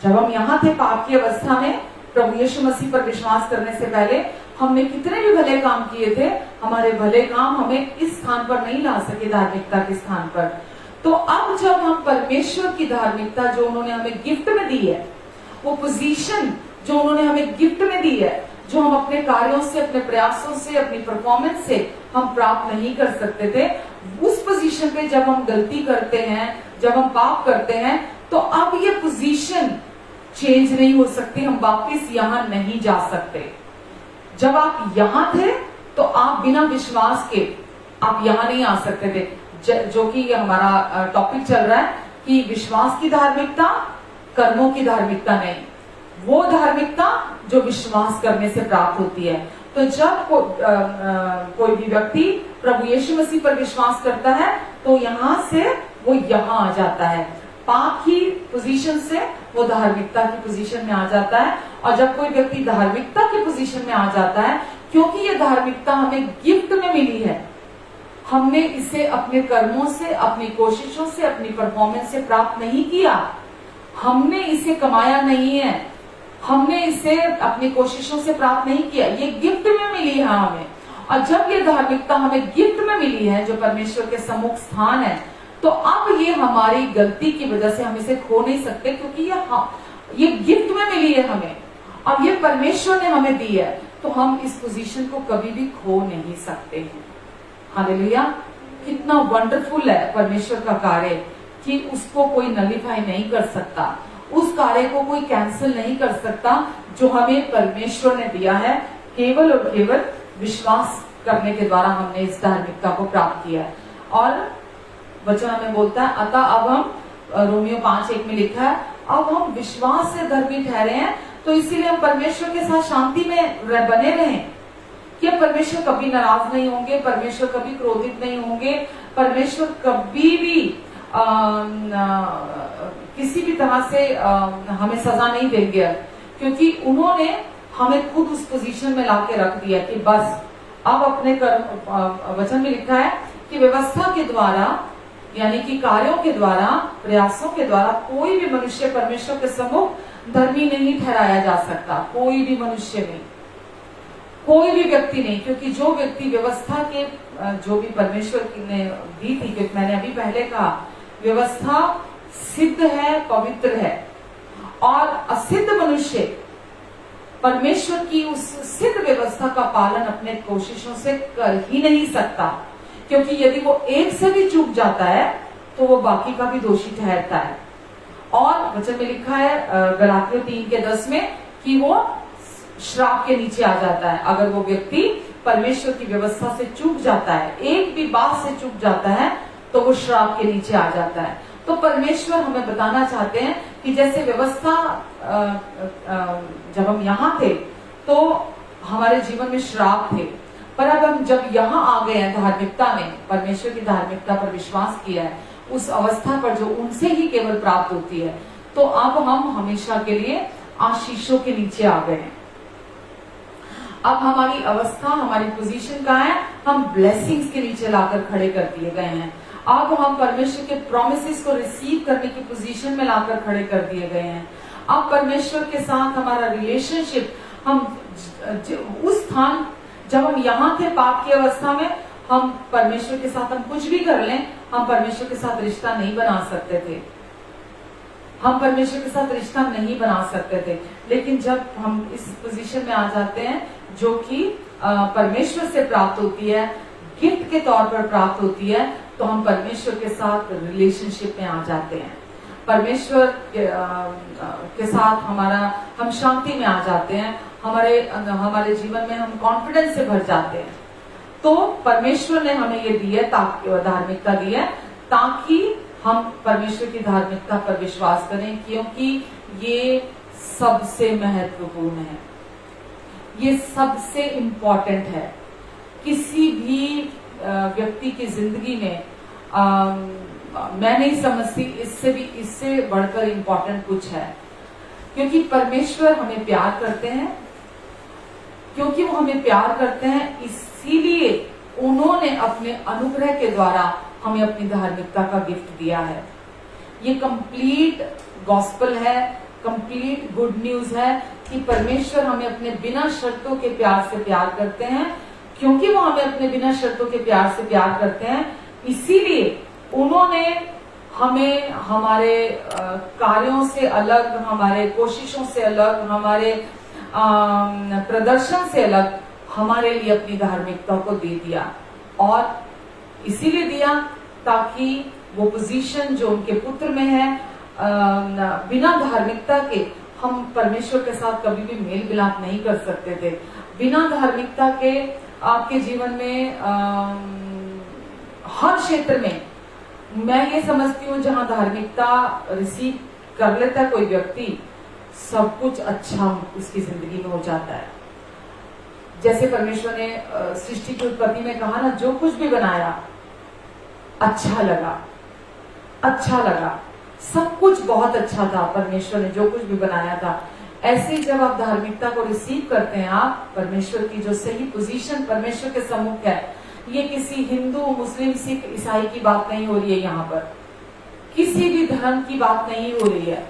जब हम यहाँ थे पाप की अवस्था में, प्रभु यीशु मसीह पर विश्वास करने से पहले हमने कितने भी भले काम किए थे, हमारे भले काम हमें इस स्थान पर नहीं ला सके, धार्मिकता के स्थान पर। तो अब जब हम परमेश्वर की धार्मिकता जो उन्होंने हमें गिफ्ट में दी है, वो पोजीशन जो उन्होंने हमें गिफ्ट में दी है, जो हम अपने कार्यों से, अपने प्रयासों से, अपनी परफॉर्मेंस से हम प्राप्त नहीं कर सकते थे, उस पोजीशन पे जब हम गलती करते हैं, जब हम पाप करते हैं, तो अब ये पोजीशन चेंज नहीं हो सकती, हम वापस यहां नहीं जा सकते। जब आप यहां थे तो आप बिना विश्वास के आप यहां नहीं आ सकते थे, जो कि हमारा टॉपिक चल रहा है कि विश्वास की धार्मिकता, कर्मों की धार्मिकता नहीं, वो धार्मिकता जो विश्वास करने से प्राप्त होती है। तो जब कोई भी व्यक्ति प्रभु यीशु मसीह पर विश्वास करता है तो यहां से वो यहां आ जाता है, पाप की पोजीशन से वो धार्मिकता की पोजीशन में आ जाता है। और जब कोई व्यक्ति धार्मिकता की पोजीशन में आ जाता है, क्योंकि ये धार्मिकता हमें गिफ्ट में मिली है, हमने इसे अपने कर्मों से, अपनी कोशिशों से, अपनी परफॉर्मेंस से प्राप्त नहीं किया, हमने इसे कमाया नहीं है, हमने इसे अपनी कोशिशों से प्राप्त नहीं किया, ये गिफ्ट में मिली है हमें। और जब ये धार्मिकता हमें गिफ्ट में मिली है, जो परमेश्वर के सम्मुख स्थान है, तो अब ये हमारी गलती की वजह से हम इसे खो नहीं सकते, क्योंकि ये गिफ्ट में मिली है हमें और ये परमेश्वर ने हमें दी है, तो हम इस पोजीशन को कभी भी खो नहीं सकते हैं। हालेलुया! कितना वंडरफुल है परमेश्वर का कार्य कि उसको कोई नलीफाई नहीं कर सकता, उस कार्य को कोई कैंसिल नहीं कर सकता जो हमें परमेश्वर ने दिया है। केवल और केवल विश्वास करने के द्वारा हमने इस धार्मिकता को प्राप्त किया है। और वचन हमें बोलता है, अतः अब हम, रोमियो 5:1 में लिखा है, अब हम विश्वास से धर्मी ठहरे हैं, तो इसीलिए हम परमेश्वर के साथ शांति में बने रहें कि परमेश्वर कभी नाराज नहीं होंगे, परमेश्वर कभी क्रोधित नहीं होंगे, परमेश्वर कभी भी किसी भी तरह से हमें सजा नहीं देंगे, क्योंकि उन्होंने हमें खुद उस पोजीशन में लाके रख दिया कि बस अब अपने कर्म, वचन में लिखा है कि व्यवस्था के द्वारा, यानी कि कार्यों के द्वारा, प्रयासों के द्वारा कोई भी मनुष्य परमेश्वर के सम्मुख धर्मी नहीं ठहराया जा सकता, कोई भी मनुष्य नहीं, कोई भी व्यक्ति नहीं, क्योंकि जो व्यक्ति व्यवस्था के, जो भी परमेश्वर ने दी थी, क्योंकि मैंने अभी पहले कहा व्यवस्था सिद्ध है, पवित्र है, और असिद्ध मनुष्य परमेश्वर की उस सिद्ध व्यवस्था का पालन अपने कोशिशों से कर ही नहीं सकता, क्योंकि यदि वो एक से भी चूक जाता है तो वो बाकी का भी दोषी ठहरता है। और वचन में लिखा है गलातियों 3:10 में कि वो श्राप के नीचे आ जाता है। अगर वो व्यक्ति परमेश्वर की व्यवस्था से चूक जाता है, एक भी बात से चूक जाता है, तो वो श्राप के नीचे आ जाता है। तो परमेश्वर हमें बताना चाहते हैं कि जैसे व्यवस्था, जब हम यहाँ थे तो हमारे जीवन में श्राप थे, पर अब हम जब यहाँ आ गए हैं धार्मिकता में, परमेश्वर की धार्मिकता पर विश्वास किया है, उस अवस्था पर जो उनसे ही केवल प्राप्त होती है, तो अब हम हमेशा के लिए आशीषों के नीचे आ गए हैं। अब हमारी अवस्था, हमारी पोजीशन कहाँ है? हम ब्लेसिंग्स के नीचे लाकर खड़े कर दिए गए हैं। अब हम परमेश्वर के प्रॉमिसेस को रिसीव करने की पोजीशन में लाकर खड़े कर दिए गए हैं। अब परमेश्वर के साथ हमारा रिलेशनशिप, हम उस स्थान, जब हम यहाँ थे पाप की अवस्था में, हम परमेश्वर के साथ हम कुछ भी कर लें, हम परमेश्वर के साथ रिश्ता नहीं बना सकते थे, हम परमेश्वर के साथ रिश्ता नहीं बना सकते थे। लेकिन जब हम इस पोजीशन में आ जाते हैं जो कि परमेश्वर से प्राप्त होती है, गिफ्ट के तौर पर प्राप्त होती है, तो हम परमेश्वर के साथ रिलेशनशिप में आ जाते हैं, परमेश्वर के साथ हम शांति में आ जाते हैं, हमारे जीवन में हम कॉन्फिडेंस से भर जाते हैं। तो परमेश्वर ने हमें ये दी है, धार्मिकता दी है, ताकि हम परमेश्वर की धार्मिकता पर विश्वास करें, क्योंकि ये सबसे महत्वपूर्ण है, ये सबसे इम्पोर्टेंट है। किसी भी व्यक्ति की जिंदगी में मैं नहीं समझती इससे बढ़कर इम्पोर्टेंट कुछ है, क्योंकि परमेश्वर हमें प्यार करते हैं, क्योंकि वो हमें प्यार करते हैं, इसीलिए उन्होंने अपने अनुग्रह के द्वारा हमें अपनी धार्मिकता का गिफ्ट दिया है। ये कंप्लीट गॉस्पेल है, कंप्लीट गुड न्यूज है कि परमेश्वर हमें अपने बिना शर्तों के प्यार से प्यार करते हैं। क्योंकि वो हमें अपने बिना शर्तों के प्यार से प्यार करते हैं, इसीलिए उन्होंने हमें हमारे कार्यों से अलग, हमारे कोशिशों से अलग, हमारे प्रदर्शन से अलग हमारे लिए अपनी धार्मिकता को दे दिया। और इसीलिए दिया ताकि वो पोजीशन जो उनके पुत्र में है, बिना धार्मिकता के हम परमेश्वर के साथ कभी भी मेल मिलाप नहीं कर सकते थे। बिना धार्मिकता के आपके जीवन में हर क्षेत्र में, मैं ये समझती हूँ जहां धार्मिकता रिसीव कर लेता है कोई व्यक्ति, सब कुछ अच्छा उसकी जिंदगी में हो जाता है। जैसे परमेश्वर ने सृष्टि की उत्पत्ति में कहा ना, जो कुछ भी बनाया अच्छा लगा, अच्छा लगा, सब कुछ बहुत अच्छा था। परमेश्वर ने जो कुछ भी बनाया था, ऐसे ही जब आप धार्मिकता को रिसीव करते हैं, आप परमेश्वर की जो सही पोजीशन परमेश्वर के सम्मुख है, ये किसी हिंदू, मुस्लिम, सिख, ईसाई की बात नहीं हो रही है। यहाँ पर किसी भी धर्म की बात नहीं हो रही है।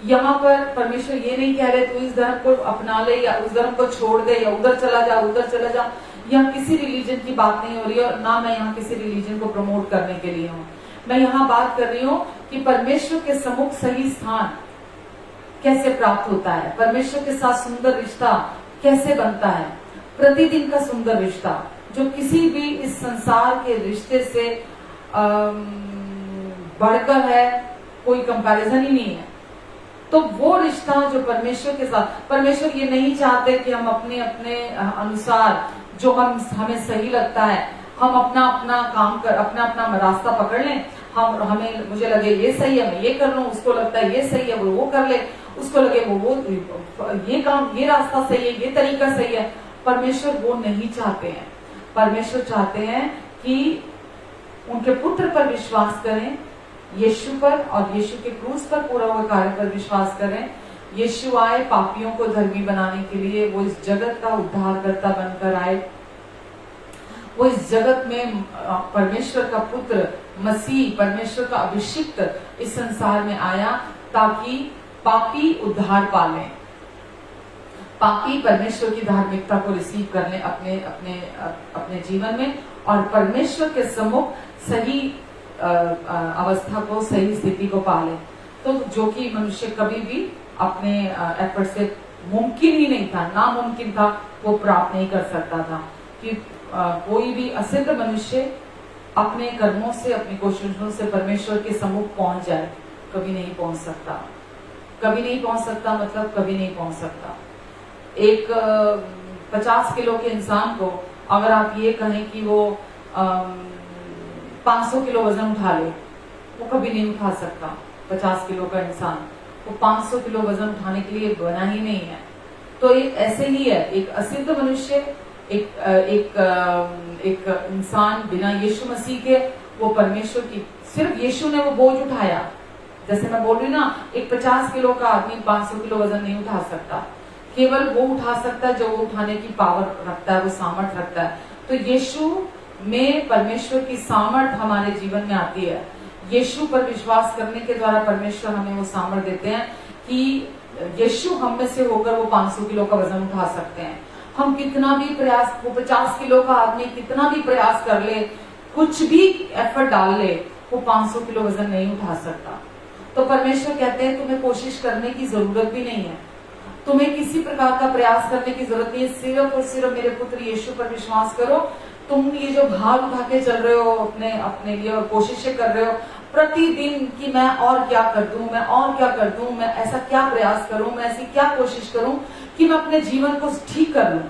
यहाँ पर परमेश्वर ये नहीं कह रहे तू इस धर्म को अपना ले या उस धर्म को छोड़ दे या उधर चला जा, उधर चला जा। यहाँ किसी रिलीजन की बात नहीं हो रही है, और ना मैं यहाँ किसी रिलीजन को प्रमोट करने के लिए हूँ। मैं यहाँ बात कर रही हूँ कि परमेश्वर के सम्मुख सही स्थान कैसे प्राप्त होता है, परमेश्वर के साथ सुंदर रिश्ता कैसे बनता है, प्रतिदिन का सुंदर रिश्ता जो किसी भी इस संसार के रिश्ते से बढ़कर है, कोई कंपैरिजन ही नहीं है। तो वो रिश्ता जो परमेश्वर के साथ, परमेश्वर ये नहीं चाहते कि हम अपने अपने अनुसार जो हमें सही लगता है, हम अपना अपना काम कर, अपना अपना रास्ता पकड़ लें। हमें मुझे लगे ये सही है, मैं ये कर लूं, उसको लगता है ये सही है, वो कर ले, उसको लगे वो ये काम, ये रास्ता सही है, ये तरीका सही है। परमेश्वर वो नहीं चाहते हैं। परमेश्वर चाहते हैं कि उनके पुत्र पर विश्वास करें, यीशु पर, और यीशु के क्रूस पर पूरा हुए कार्य पर विश्वास करें। यीशु आए पापियों को धर्मी बनाने के लिए, वो इस जगत का उद्धारकर्ता बनकर आए। वो इस जगत में परमेश्वर का पुत्र मसीह, परमेश्वर का अभिषिक्त इस संसार में आया ताकि पापी उद्धार पाले, पापी परमेश्वर की धार्मिकता को रिसीव कर लें अपने अपने अपने जीवन में, और परमेश्वर के सम्मुख सही अवस्था को, सही स्थिति को पाले। तो जो कि मनुष्य कभी भी अपने एफर्ट से मुमकिन ही नहीं था, नामुमकिन था, वो प्राप्त नहीं कर सकता था। कि कोई भी असिद्ध मनुष्य अपने कर्मों से, अपनी कोशिशों से परमेश्वर के सम्मुख पहुंच जाए, कभी नहीं पहुंच सकता। कभी नहीं पहुंच सकता मतलब कभी नहीं पहुंच सकता। एक 50 किलो के इंसान को अगर आप ये कहें कि वो 500 किलो वजन उठा ले, वो कभी नहीं उठा सकता। 50 किलो का इंसान वो 500 किलो वजन उठाने के लिए बना ही नहीं है। तो ये ऐसे ही है, एक असिद्ध मनुष्य, एक इंसान बिना यीशु मसीह के, वो परमेश्वर की, सिर्फ यीशु ने वो बोझ उठाया। जैसे मैं बोल रही ना, एक 50 किलो का आदमी 500 किलो वजन नहीं उठा सकता। केवल वो उठा सकता है जो वो उठाने की पावर रखता है, वो सामर्थ रखता है। तो यीशु में परमेश्वर की सामर्थ हमारे जीवन में आती है। यीशु पर विश्वास करने के द्वारा परमेश्वर हमें वो सामर्थ देते हैं कि यीशु हम में से होकर वो 500 किलो का वजन उठा सकते हैं। हम कितना भी प्रयास, वो 50 किलो का आदमी कितना भी प्रयास कर ले, कुछ भी एफर्ट डाल ले, वो 500 किलो वजन नहीं उठा सकता। तो परमेश्वर कहते हैं तुम्हें कोशिश करने की जरूरत भी नहीं है, तुम्हें किसी प्रकार का प्रयास करने की जरूरत नहीं है, सिर्फ और सिर्फ मेरे पुत्र यीशु पर विश्वास करो। तुम ये जो भार उठा के चल रहे हो अपने लिए और कोशिशें कर रहे हो प्रतिदिन कि मैं और क्या कर दूं, मैं और क्या कर दूं, मैं ऐसा क्या प्रयास करूं, मैं ऐसी क्या कोशिश करूं कि मैं अपने जीवन को ठीक कर लूं,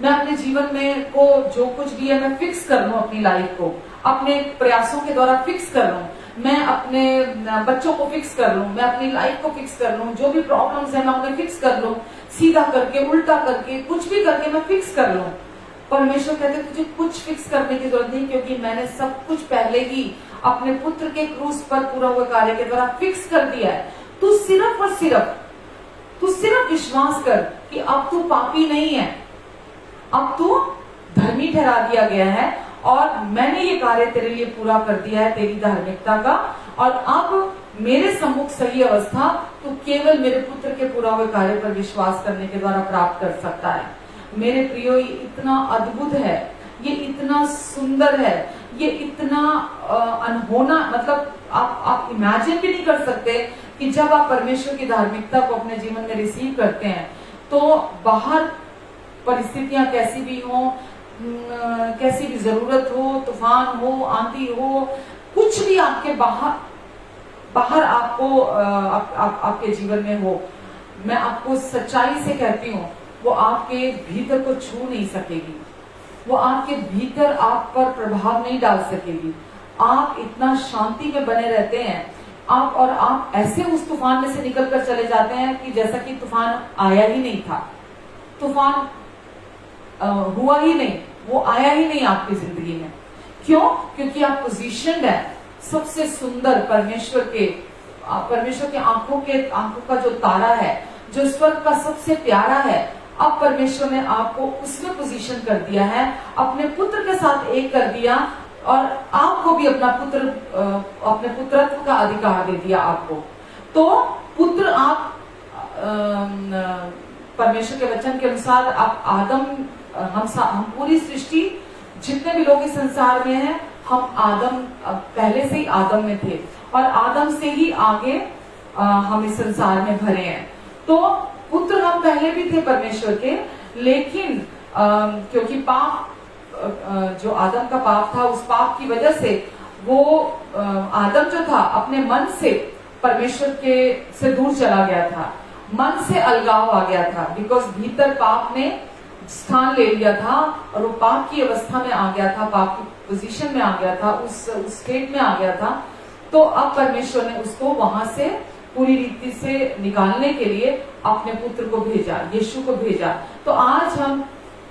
मैं अपने जीवन में को जो कुछ भी है मैं फिक्स कर लूं, अपनी लाइफ को अपने प्रयासों के द्वारा फिक्स कर लूं, मैं अपने बच्चों को फिक्स कर लूं, मैं अपनी लाइफ को फिक्स कर लूं, जो भी प्रॉब्लम्स है मैं उन्हें फिक्स कर लूं, सीधा करके, उल्टा करके, कुछ भी करके मैं फिक्स कर लूं। परमेश्वर कहते तुझे कुछ फिक्स करने की जरूरत नहीं, क्योंकि मैंने सब कुछ पहले ही अपने पुत्र के क्रूस पर पूरा हुआ कार्य के द्वारा फिक्स कर दिया है। तू सिर्फ और सिर्फ विश्वास कर कि अब तू पापी नहीं है, अब तू धर्मी ठहरा दिया गया है, और मैंने ये कार्य तेरे लिए पूरा कर दिया है, तेरी धार्मिकता का। और अब मेरे सम्मुख सही अवस्था तू केवल मेरे पुत्र के पूरा हुए कार्य पर विश्वास करने के द्वारा प्राप्त कर सकता है। मेरे प्रियो, ये इतना अद्भुत है, ये इतना सुंदर है, ये इतना अनहोना, मतलब आप इमेजिन भी नहीं कर सकते कि जब आप परमेश्वर की धार्मिकता को अपने जीवन में रिसीव करते हैं तो बाहर परिस्थितियां कैसी भी हो, कैसी भी जरूरत हो, तूफान हो, आंधी हो, कुछ भी आपके बाहर आपको आपके जीवन में हो, मैं आपको सच्चाई से कहती हूँ, वो आपके भीतर को छू नहीं सकेगी, वो आपके भीतर आप पर प्रभाव नहीं डाल सकेगी। आप इतना शांति में बने रहते हैं, आप ऐसे उस तूफान में से निकल कर चले जाते हैं कि जैसा कि तूफान आया ही नहीं था, तूफान हुआ ही नहीं, वो आया ही नहीं आपकी जिंदगी में। क्यों? क्योंकि आप पोजीशन है सबसे सुंदर परमेश्वर के आंखों का जो तारा है, जो स्वर्ग का सबसे प्यारा है, अब परमेश्वर ने आपको उसमें पोजीशन कर दिया है, अपने पुत्र के साथ एक कर दिया, और आपको भी अपने पुत्रत्व का अधिकार दे दिया आपको। तो पुत्र आप परमेश्वर के वचन के अनुसार आप हम पूरी सृष्टि, जितने भी लोग इस संसार में हैं, हम आदम पहले से ही आदम में थे, और आदम से ही आगे हम इस संसार में भरे हैं। तो पुत्र हम पहले भी थे परमेश्वर के, लेकिन क्योंकि पाप, जो आदम का पाप था, उस पाप की वजह से वो आदम जो था अपने मन से परमेश्वर से दूर चला गया था, मन से अलगाव आ गया था, बिकॉज भीतर पाप ने स्थान ले लिया था, और वो पाप की अवस्था में आ गया था, पाप की पोजीशन में आ गया था, उस स्टेट में आ गया था। तो अब परमेश्वर ने उसको वहां से पूरी रीति से निकालने के लिए अपने पुत्र को भेजा, यीशु को भेजा। तो आज हम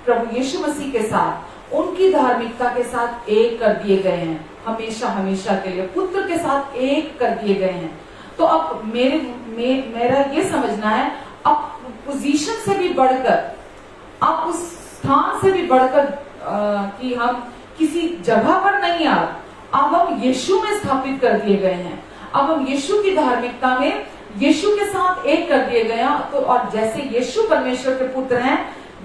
प्रभु यीशु मसीह के साथ, उनकी धार्मिकता के साथ एक कर दिए गए हैं, हमेशा हमेशा के लिए पुत्र के साथ एक कर दिए गए हैं। तो अब मेरा ये समझना है, अब पोजीशन से भी बढ़कर, अब उस स्थान से भी बढ़कर कि हम किसी जगह पर नहीं, अब हम यीशु में स्थापित कर दिए गए हैं। अब हम यीशु की धार्मिकता में यीशु के साथ एक कर दिए गए हैं। तो और जैसे यीशु परमेश्वर के पुत्र हैं,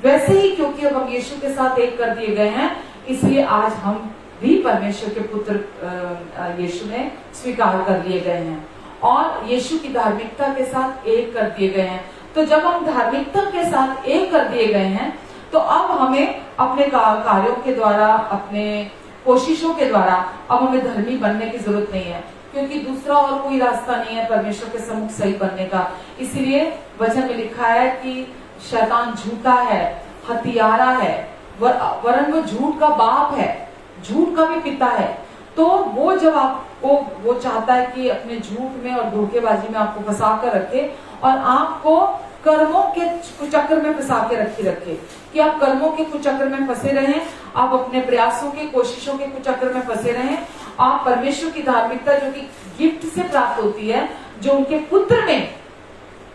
वैसे ही क्योंकि अब हम यीशु के साथ एक कर दिए गए हैं, इसलिए आज हम भी परमेश्वर के पुत्र यीशु में स्वीकार कर लिए गए हैं और यीशु की धार्मिकता के साथ एक कर दिए गए हैं। तो जब हम धार्मिकता के साथ एक कर दिए गए हैं, तो अब हमें अपने कार्यों के द्वारा, अपने कोशिशों के द्वारा अब हमें धर्मी बनने की जरूरत नहीं है, क्योंकि दूसरा और कोई रास्ता नहीं है परमेश्वर के सम्मुख सही बनने का। इसीलिए वचन में लिखा है कि शैतान झूठा है, हत्यारा है, वरन वो झूठ का बाप है, झूठ का भी पिता है। तो वो जब आपको, वो चाहता है कि अपने झूठ में और धोखेबाजी में आपको फंसा कर रखे और आपको कर्मों के कुचक्र में फंसा के रखे कि आप कर्मों के कुचक्र में फंसे रहें, आप अपने प्रयासों के, कोशिशों के कुचक्र में फंसे रहें। आप परमेश्वर की धार्मिकता जो कि गिफ्ट से प्राप्त होती है, जो उनके पुत्र में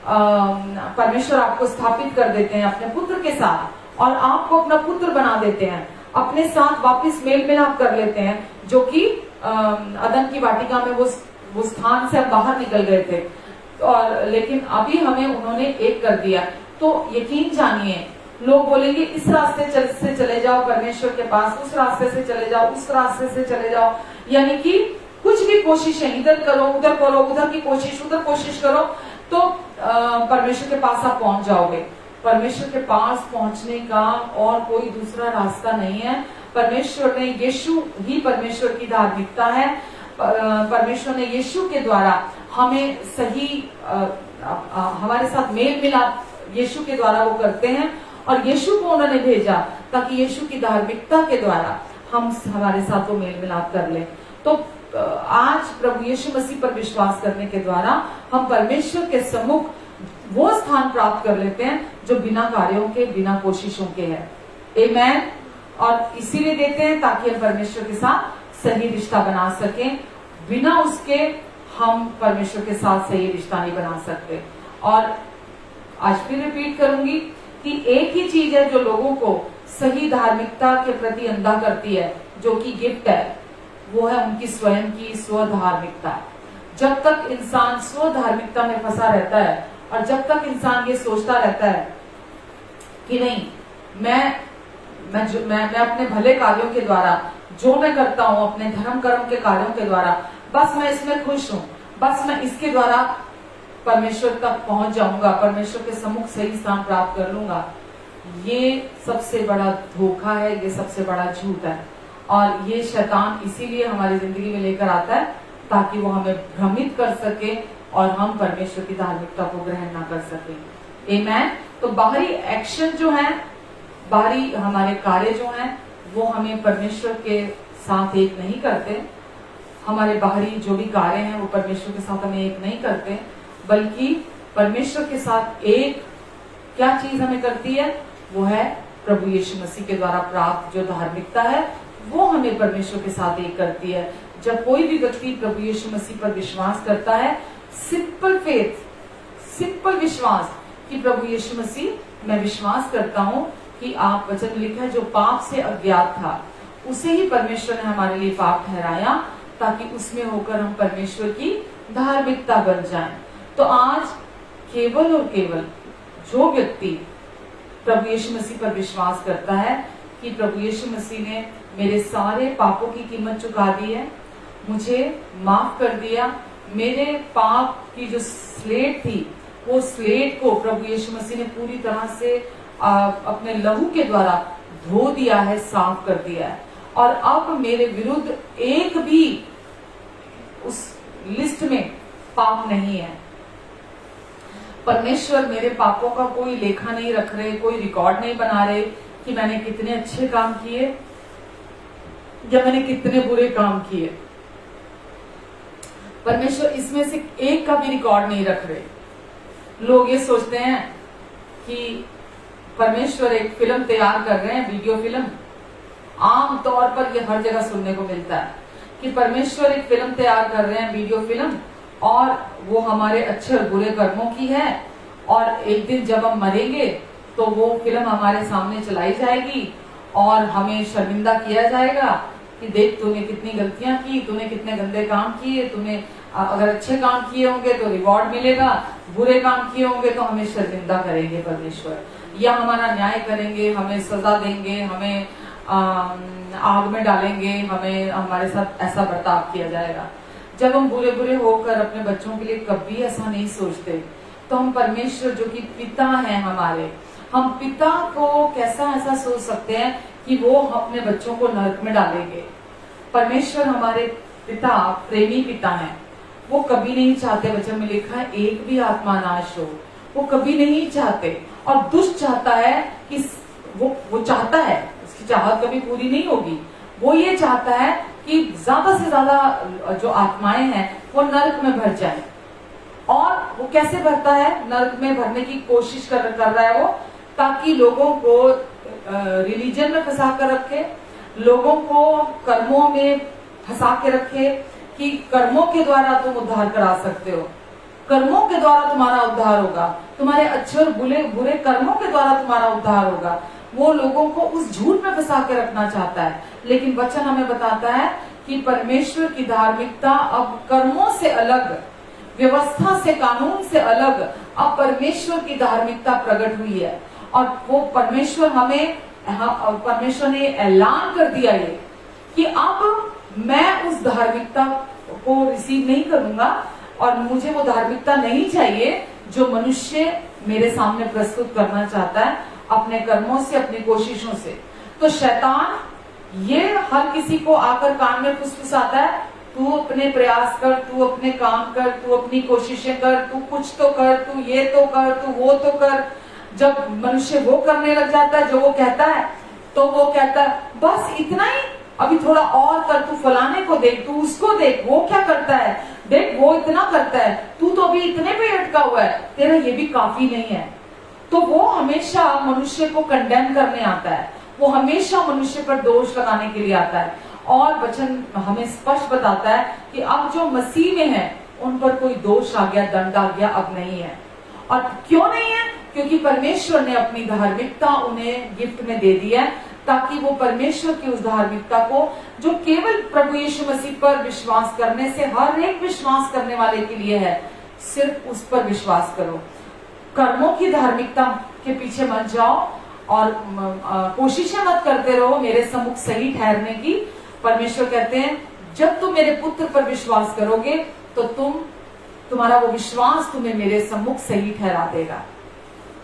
परमेश्वर आपको स्थापित कर देते हैं अपने पुत्र के साथ, और आपको अपना पुत्र बना देते हैं, अपने साथ वापस मेल मिलाप कर लेते हैं, जो कि अदन की वाटिका में वो स्थान से हम बाहर निकल गए थे, और लेकिन अभी हमें उन्होंने एक कर दिया। तो यकीन जानिए, लोग बोलेंगे इस रास्ते से चले जाओ परमेश्वर के पास, उस रास्ते से चले जाओ, उस रास्ते से चले जाओ, यानी कि कुछ भी कोशिश है, इधर करो, उधर की कोशिश, उधर कोशिश करो, तो परमेश्वर के पास आप पहुंच जाओगे। परमेश्वर के पास पहुंचने का और कोई दूसरा रास्ता नहीं है। परमेश्वर ने, यीशु ही परमेश्वर की धार्मिकता है। परमेश्वर ने यीशु के द्वारा हमें सही, हमारे साथ मेल मिलाप यीशु के द्वारा वो करते हैं, और यीशु को उन्होंने भेजा ताकि यीशु की धार्मिकता के द्वारा हम हमारे साथ वो मेल मिलाप कर लें। तो आज प्रभु यीशु मसीह पर विश्वास करने के द्वारा हम परमेश्वर के सम्मुख वो स्थान प्राप्त कर लेते हैं जो बिना कार्यों के, बिना कोशिशों के है। आमेन। और इसीलिए देते हैं ताकि हम परमेश्वर के साथ सही रिश्ता बना सकें। बिना उसके हम परमेश्वर के साथ सही रिश्ता नहीं बना सकते। और आज फिर रिपीट करूंगी कि एक ही चीज है जो लोगों को सही धार्मिकता के प्रति अंधा करती है, जो कि गिफ्ट है, वो है उनकी स्वयं की स्वधार्मिकता। जब तक इंसान स्वधार्मिकता में फंसा रहता है और जब तक इंसान ये सोचता रहता है कि नहीं, मैं अपने भले कार्यों के द्वारा जो मैं करता हूं, अपने धर्म कर्म के कार्यों के द्वारा, बस मैं इसमें खुश हूं, बस मैं इसके द्वारा परमेश्वर तक पहुंच जाऊंगा, परमेश्वर के सम्मुख सही स्थान प्राप्त कर लूंगा, ये सबसे बड़ा धोखा है, ये सबसे बड़ा झूठ है। और ये शैतान इसीलिए हमारी जिंदगी में लेकर आता है ताकि वो हमें भ्रमित कर सके और हम परमेश्वर की धार्मिकता को ग्रहण ना कर सके। आमेन। तो बाहरी एक्शन जो है, बाहरी हमारे कार्य जो हैं, वो हमें परमेश्वर के साथ एक नहीं करते। हमारे बाहरी जो भी कार्य हैं वो परमेश्वर के साथ हमें एक नहीं करते, बल्कि परमेश्वर के साथ एक क्या चीज हमें करती है, वो है प्रभु यीशु मसीह के द्वारा प्राप्त जो धार्मिकता है, वो हमें परमेश्वर के साथ एक करती है। जब कोई भी व्यक्ति प्रभु यीशु मसीह पर विश्वास करता है, सिंपल फेथ, सिंपल विश्वास कि प्रभु यीशु मसीह, मैं विश्वास करता हूँ कि आप, वचन में लिखा है, जो पाप से अज्ञात था उसे ही परमेश्वर ने हमारे लिए पाप ठहराया ताकि उसमें होकर हम परमेश्वर की धार्मिकता बन जाएं। तो आज केवल और केवल जो व्यक्ति प्रभु यीशु मसीह पर विश्वास करता है कि प्रभु यीशु मसीह ने मेरे सारे पापों की कीमत चुका दी है, मुझे माफ कर दिया, मेरे पाप की जो स्लेट थी वो स्लेट को प्रभु यीशु मसीह ने पूरी तरह से अपने लहू के द्वारा धो दिया है, साफ कर दिया है, और अब मेरे विरुद्ध एक भी उस लिस्ट में पाप नहीं है। परमेश्वर मेरे पापों का कोई लेखा नहीं रख रहे, कोई रिकॉर्ड नहीं बना रहे कि मैंने कितने अच्छे काम किए या मैंने कितने बुरे काम किए। परमेश्वर इसमें से एक का भी रिकॉर्ड नहीं रख रहे। लोग ये सोचते हैं कि परमेश्वर एक फिल्म तैयार कर रहे हैं, वीडियो फिल्म। आम तौर पर ये हर जगह सुनने को मिलता है कि परमेश्वर एक फिल्म तैयार कर रहे हैं, वीडियो फिल्म, और वो हमारे अच्छे और बुरे कर्मों की है, और एक दिन जब हम मरेंगे तो वो फिल्म हमारे सामने चलाई जाएगी और हमें शर्मिंदा किया जाएगा कि देख तूने कितनी गलतियां की, तूने कितने गंदे काम किए, तूने अगर अच्छे काम किए होंगे तो रिवॉर्ड मिलेगा, बुरे काम किए होंगे तो हमें शर्मिंदा करेंगे परमेश्वर, या हमारा न्याय करेंगे, हमें सजा देंगे, हमें आग में डालेंगे, हमें हमारे साथ ऐसा बर्ताव किया जाएगा। जब हम बुरे बुरे होकर अपने बच्चों के लिए कभी ऐसा नहीं सोचते, तो हम परमेश्वर जो कि पिता हैं हमारे, हम पिता को कैसा ऐसा सोच सकते हैं कि वो अपने बच्चों को नरक में डालेंगे। परमेश्वर हमारे पिता प्रेमी पिता हैं, वो कभी नहीं चाहते, वचन में लिखा है, एक भी आत्मा नाश हो, वो कभी नहीं चाहते। और दुष्ट चाहता है कि वो चाहता है, उसकी चाहत कभी पूरी नहीं होगी, वो ये चाहता है कि ज्यादा से ज्यादा जो आत्माएं हैं वो नरक में भर जाए। और वो कैसे भरता है, नरक में भरने की कोशिश कर रहा है वो, ताकि लोगों को रिलीजन में फंसा कर रखे, लोगों को कर्मों में फंसा के रखे कि कर्मों के द्वारा तुम उद्धार करा सकते हो, कर्मों के द्वारा तुम्हारा उद्धार होगा, तुम्हारे अच्छे और बुरे कर्मों के द्वारा तुम्हारा उद्धार होगा। वो लोगों को उस झूठ में फंसा के रखना चाहता है। लेकिन वचन हमें बताता है कि परमेश्वर की धार्मिकता अब कर्मों से अलग, व्यवस्था से, कानून से अलग, अब परमेश्वर की धार्मिकता प्रकट हुई है। और वो परमेश्वर ने ऐलान कर दिया ये कि अब मैं उस धार्मिकता को रिसीव नहीं करूंगा और मुझे वो धार्मिकता नहीं चाहिए जो मनुष्य मेरे सामने प्रस्तुत करना चाहता है अपने कर्मों से, अपनी कोशिशों से। तो शैतान ये हर किसी को आकर कान में फुसफुसाता है, तू अपने प्रयास कर, तू अपने काम कर, तू अपनी कोशिशें कर, तू कुछ तो कर, तू ये तो कर, तू वो तो कर। जब मनुष्य वो करने लग जाता है जो वो कहता है, तो वो कहता है बस इतना ही, अभी थोड़ा और कर, तू फलाने को देख, तू उसको देख, वो क्या करता है, देख वो इतना करता है, तू तो अभी इतने पे अटका हुआ है, तेरा ये भी काफी नहीं है। तो वो हमेशा मनुष्य को कंडेम करने आता है, वो हमेशा मनुष्य पर दोष लगाने के लिए आता है। और वचन हमें स्पष्ट बताता है कि अब जो मसीह में है उन पर कोई दोष आ गया, दंड आ गया, अब नहीं है। और क्यों नहीं है? क्योंकि परमेश्वर ने अपनी धार्मिकता उन्हें गिफ्ट में दे दी है, ताकि वो परमेश्वर की उस धार्मिकता को जो केवल प्रभु यीशु मसीह पर विश्वास करने से हर एक विश्वास करने वाले के लिए है, सिर्फ उस पर विश्वास करो। कर्मों की धार्मिकता के पीछे मत जाओ और कोशिशें मत करते रहो मेरे सम्मुख सही ठहरने की। परमेश्वर कहते हैं जब तुम मेरे पुत्र पर विश्वास करोगे तो तुम्हारा वो विश्वास तुम्हें मेरे सम्मुख सही ठहरा देगा।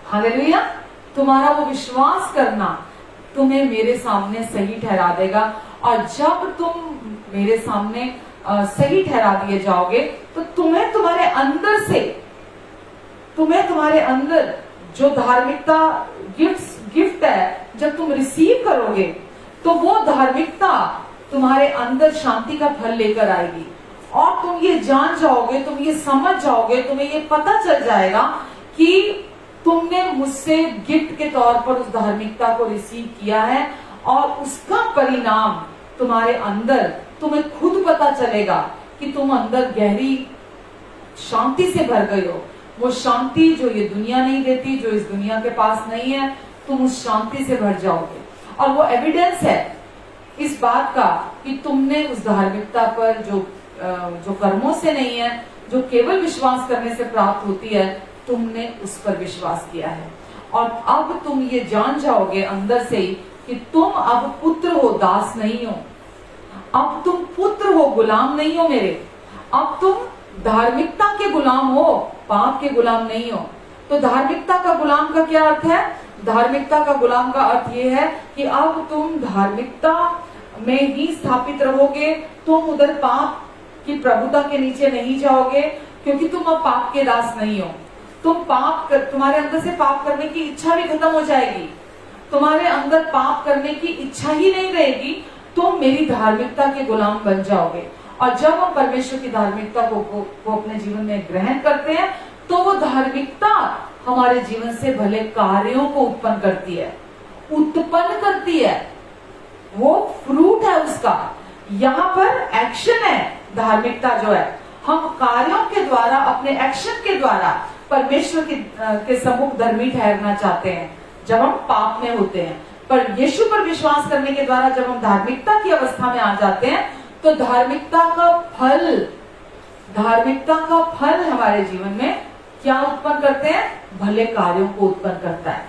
हालेलुया। तुम्हारा वो विश्वास करना तुम्हें मेरे सामने सही ठहरा देगा। और जब तुम मेरे सामने सही ठहरा दिए जाओगे तो तुम्हें तुम्हारे अंदर जो धार्मिकता गिफ्ट है, जब तुम रिसीव करोगे तो वो धार्मिकता तुम्हारे अंदर शांति का फल लेकर आएगी। और तुम ये जान जाओगे, तुम ये समझ जाओगे, तुम्हें ये पता चल जाएगा कि तुमने मुझसे गिफ्ट के तौर पर उस धार्मिकता को रिसीव किया है, और उसका परिणाम तुम्हारे अंदर तुम्हें खुद पता चलेगा कि तुम अंदर गहरी शांति से भर गए हो। वो शांति जो ये दुनिया नहीं देती, जो इस दुनिया के पास नहीं है, तुम उस शांति से भर जाओगे। और वो एविडेंस है इस बात का कि तुमने उस धार्मिकता पर जो कर्मों से नहीं है, जो केवल विश्वास करने से प्राप्त होती है, तुमने उस पर विश्वास किया है। और अब तुम ये जान जाओगे अंदर से ही कि तुम अब पुत्र हो, दास नहीं हो। अब तुम पुत्र हो, गुलाम नहीं हो मेरे। अब तुम धार्मिकता के गुलाम हो, पाप के गुलाम नहीं हो। तो धार्मिकता का गुलाम का क्या अर्थ है? धार्मिकता का गुलाम का अर्थ ये है कि अब तुम धार्मिकता में ही स्थापित रहोगे। तुम उधर पाप की प्रभुता के नीचे नहीं जाओगे, क्योंकि तुम अब पाप के दास नहीं हो। तुम्हारे अंदर से पाप करने की इच्छा भी खत्म हो जाएगी। तुम्हारे अंदर पाप करने की इच्छा ही नहीं रहेगी। तुम मेरी धार्मिकता के गुलाम बन जाओगे। और जब हम परमेश्वर की धार्मिकता को अपने जीवन में ग्रहण करते हैं, तो वो धार्मिकता हमारे जीवन से भले कार्यों को उत्पन्न करती है। वो फ्रूट है उसका। यहाँ पर एक्शन है। धार्मिकता जो है, हम कार्यों के द्वारा, अपने एक्शन के द्वारा परमेश्वर के सम्मुख धर्मी ठहरना चाहते हैं जब हम पाप में होते हैं। पर यीशु पर विश्वास करने के द्वारा जब हम धार्मिकता की अवस्था में आ जाते हैं, तो धार्मिकता का फल हमारे जीवन में क्या उत्पन्न करते हैं? भले कार्यों को उत्पन्न करता है।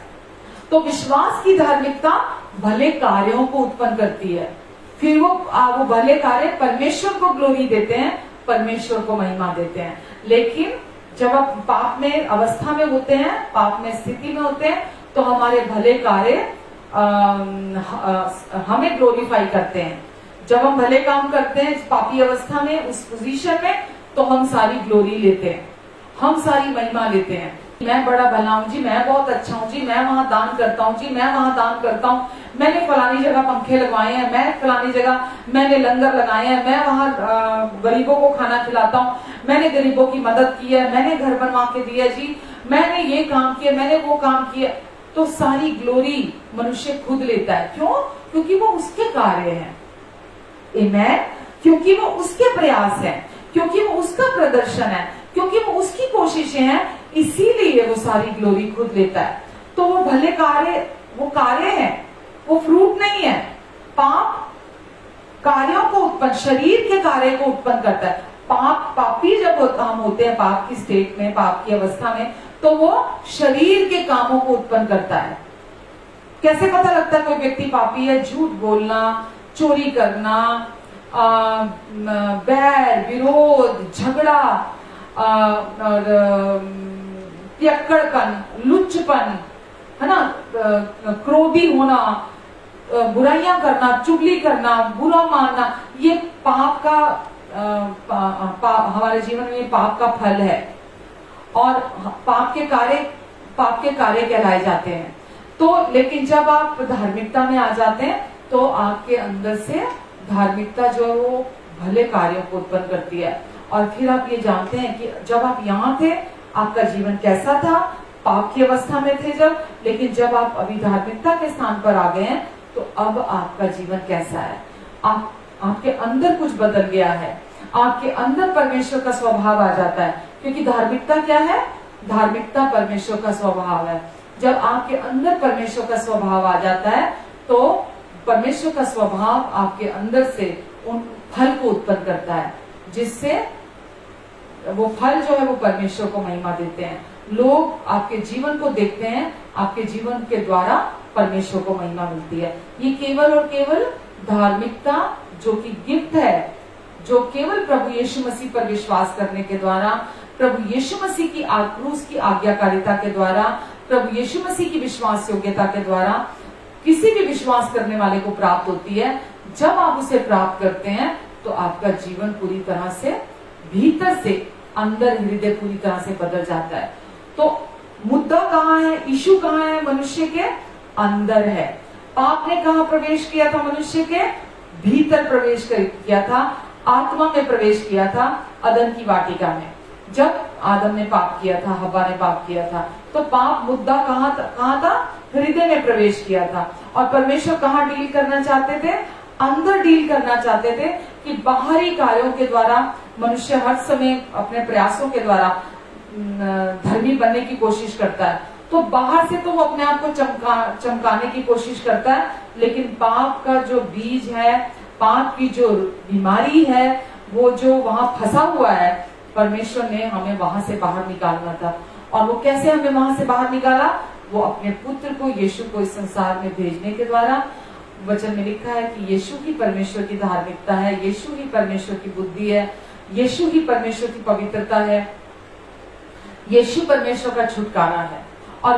तो विश्वास की धार्मिकता भले कार्यों को उत्पन्न करती है। फिर वो भले कार्य परमेश्वर को ग्लोरी देते हैं, परमेश्वर को महिमा देते हैं। लेकिन जब आप पाप में अवस्था में होते हैं, पाप में स्थिति में होते हैं, तो हमारे भले कार्य हमें ग्लोरीफाई करते हैं। जब हम भले काम करते हैं पापी अवस्था में, उस पोजीशन में, तो हम सारी ग्लोरी लेते हैं, हम सारी महिमा लेते हैं। मैं बड़ा भला हूँ जी, मैं बहुत अच्छा हूँ जी, मैं वहां दान करता हूँ जी, मैं वहां दान करता हूँ, मैंने फलानी जगह पंखे लगवाए हैं, मैं फलानी जगह मैंने लंगर लगाए हैं, मैं वहां गरीबों को खाना खिलाता हूँ, मैंने गरीबों की मदद की है, मैंने घर बनवा के दिया जी, मैंने ये काम किया, मैंने वो काम किया। तो सारी ग्लोरी मनुष्य खुद लेता है। क्यों? क्योंकि वो उसके कार्य हैं। आमेन। क्योंकि वो उसके प्रयास है, क्योंकि वो उसका प्रदर्शन है, क्योंकि वो उसकी कोशिशें हैं, इसीलिए वो सारी ग्लोरी खुद लेता है। तो वो भले कार्य, वो कार्य है, वो फ्रूट नहीं है। पाप कार्यों को उत्पन्न, शरीर के कार्य को उत्पन्न करता है। पापी जब हम होते हैं पाप की स्टेट में, पाप की अवस्था में, तो वो शरीर के कामों को उत्पन्न करता है। कैसे पता लगता है कोई व्यक्ति पापी है? झूठ बोलना, चोरी करना, बैर, विरोध, झगड़ा, और पियक्कड़पन, लुच्चपन, है ना, क्रोधी होना, बुराइयां करना, चुगली करना, बुरा मानना, ये पाप का हमारे जीवन में पाप का फल है। और पाप के कार्य कहलाए जाते हैं। तो लेकिन जब आप धार्मिकता में आ जाते हैं, तो आपके अंदर से धार्मिकता जो है वो भले कार्यों को उत्पन्न करती है। और फिर आप ये जानते हैं कि जब आप यहाँ थे, आपका जीवन कैसा था? पाप की अवस्था में थे जब, लेकिन जब आप अभी धार्मिकता के स्थान पर आ गए हैं, तो अब आपका जीवन कैसा है? आपके अंदर कुछ बदल गया है। आपके अंदर परमेश्वर का स्वभाव आ जाता है। क्योंकि धार्मिकता क्या है? धार्मिकता परमेश्वर का स्वभाव है। जब आपके अंदर परमेश्वर का स्वभाव आ जाता है, तो परमेश्वर का स्वभाव आपके अंदर से उन फल को उत्पन्न करता है, जिससे वो फल जो है वो परमेश्वर को महिमा देते हैं। लोग आपके जीवन को देखते हैं, आपके जीवन के द्वारा परमेश्वर को महिमा मिलती है। ये केवल और केवल धार्मिकता जो कि गिफ्ट है, जो केवल प्रभु यीशु मसीह पर विश्वास करने के द्वारा, प्रभु यीशु मसीह की क्रूस की आज्ञाकारिता के द्वारा, प्रभु यीशु मसीह की विश्वास योग्यता के द्वारा किसी भी विश्वास करने वाले को प्राप्त होती है। जब आप उसे प्राप्त करते हैं तो आपका जीवन पूरी तरह से भीतर से अंदर हृदय पूरी तरह से बदल जाता है। तो मुद्दा कहाँ है, इशू कहाँ है? मनुष्य के अंदर है। पाप ने कहाँ प्रवेश किया था? मनुष्य के भीतर प्रवेश किया था, आत्मा में प्रवेश किया था, अदन की वाटिका में। जब आदम ने पाप किया था, हव्वा ने पाप किया था, तो पाप मुद्दा कहाँ था? हृदय में प्रवेश किया था। और परमेश्वर कहाँ डील करना चाहते थे? अंदर डील करना चाहते थे कि बाहरी कार्यों के द्वारा मनुष्य हर समय अपने प्रयासों के द्वारा धर्मी बनने की कोशिश करता है। तो बाहर से तो वो अपने आप को चमकाने की कोशिश करता है, लेकिन पाप का जो बीज है, पाप की जो बीमारी है, वो जो वहां फंसा हुआ है, परमेश्वर ने हमें वहां से बाहर निकालना था। और वो कैसे हमें वहां से बाहर निकाला? वो अपने पुत्र को, यीशु को इस संसार में भेजने के द्वारा। वचन में लिखा है कि यीशु ही परमेश्वर की धार्मिकता है, यीशु ही परमेश्वर की बुद्धि है, यीशु ही परमेश्वर की पवित्रता है, यीशु परमेश्वर का छुटकारा है। और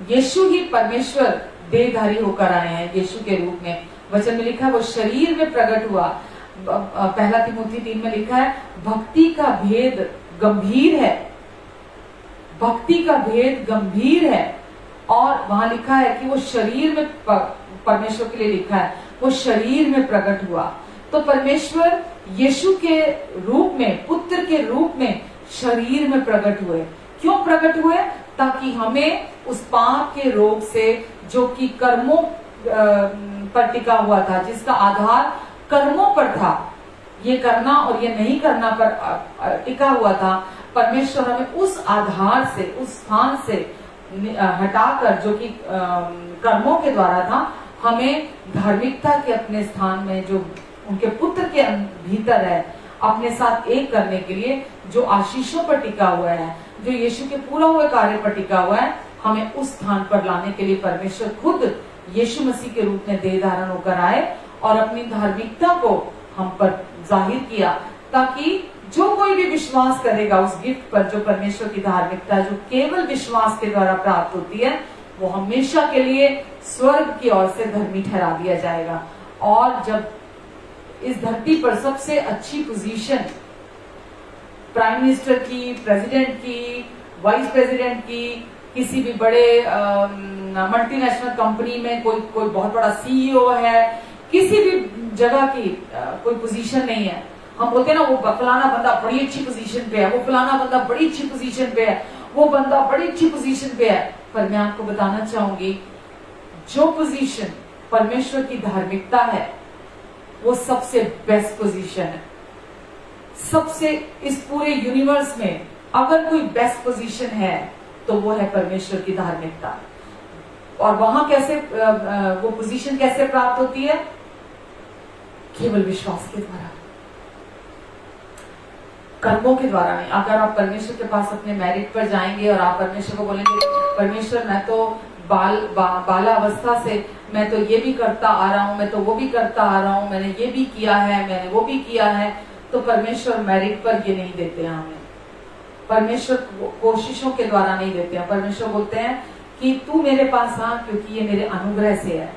यीशु ही परमेश्वर देहधारी होकर आए हैं यीशु के रूप में। वचन में लिखा है वो शरीर में प्रकट हुआ। पहला तिमोथी 3 में लिखा है भक्ति का भेद गंभीर है, भक्ति का भेद गंभीर है। और वहां लिखा है कि वो शरीर में, परमेश्वर के लिए लिखा है वो शरीर में प्रकट हुआ। तो परमेश्वर यीशु के रूप में, पुत्र के रूप में शरीर में प्रकट हुए। क्यों प्रकट हुए? ताकि हमें उस पाप के रोग से, जो कि कर्मों पर टिका हुआ था, जिसका आधार कर्मों पर था, ये करना और ये नहीं करना पर टिका हुआ था, परमेश्वर हमें उस आधार से, उस स्थान से हटाकर, जो कि कर्मों के द्वारा था, हमें धार्मिकता के अपने स्थान में, जो उनके पुत्र के भीतर है, अपने साथ एक करने के लिए, जो आशीषों पर टिका हुआ है, जो यीशु के पूरा हुए कार्य पर टिका हुआ है, हमें उस स्थान पर लाने के लिए परमेश्वर खुद यीशु मसीह के रूप में देह धारण होकर आए और अपनी धार्मिकता को हम पर जाहिर किया, ताकि जो कोई भी विश्वास करेगा उस गिफ्ट पर, जो परमेश्वर की धार्मिकता जो केवल विश्वास के द्वारा प्राप्त होती है, वो हमेशा के लिए स्वर्ग की ओर से धर्मी ठहरा दिया जाएगा। और जब इस धरती पर सबसे अच्छी पोजीशन प्राइम मिनिस्टर की, प्रेसिडेंट की, वाइस प्रेसिडेंट की, किसी भी बड़े मल्टीनेशनल कंपनी में कोई बहुत बड़ा सीईओ है, किसी भी जगह की कोई पोजीशन नहीं है, हम बोलते हैं ना वो फलाना बंदा बड़ी अच्छी पोजीशन पे है, वो फलाना बंदा बड़ी अच्छी पोजीशन पे है, वो बंदा बड़ी अच्छी पोजीशन पे है। पर मैं आपको बताना चाहूंगी, जो पोजीशन परमेश्वर की धार्मिकता है, वो सबसे बेस्ट पोजीशन है। सबसे, इस पूरे यूनिवर्स में अगर कोई बेस्ट पोजीशन है तो वो है परमेश्वर की धार्मिकता। और वहां कैसे, वो पोजीशन कैसे प्राप्त होती है? केवल विश्वास के द्वारा, कर्मों के द्वारा नहीं। अगर आप परमेश्वर के पास अपने मेरिट पर जाएंगे और आप परमेश्वर को बोलेंगे, परमेश्वर मैं तो बालावस्था से मैं तो ये भी करता आ रहा हूँ, मैं तो वो भी करता आ रहा हूँ, मैंने ये भी किया है, मैंने वो भी किया है, तो परमेश्वर मेरिट पर ये नहीं देते हैं हमें। परमेश्वर कोशिशों के द्वारा नहीं देते हैं। परमेश्वर बोलते हैं कि तू मेरे पास आ, क्योंकि ये मेरे अनुग्रह से है।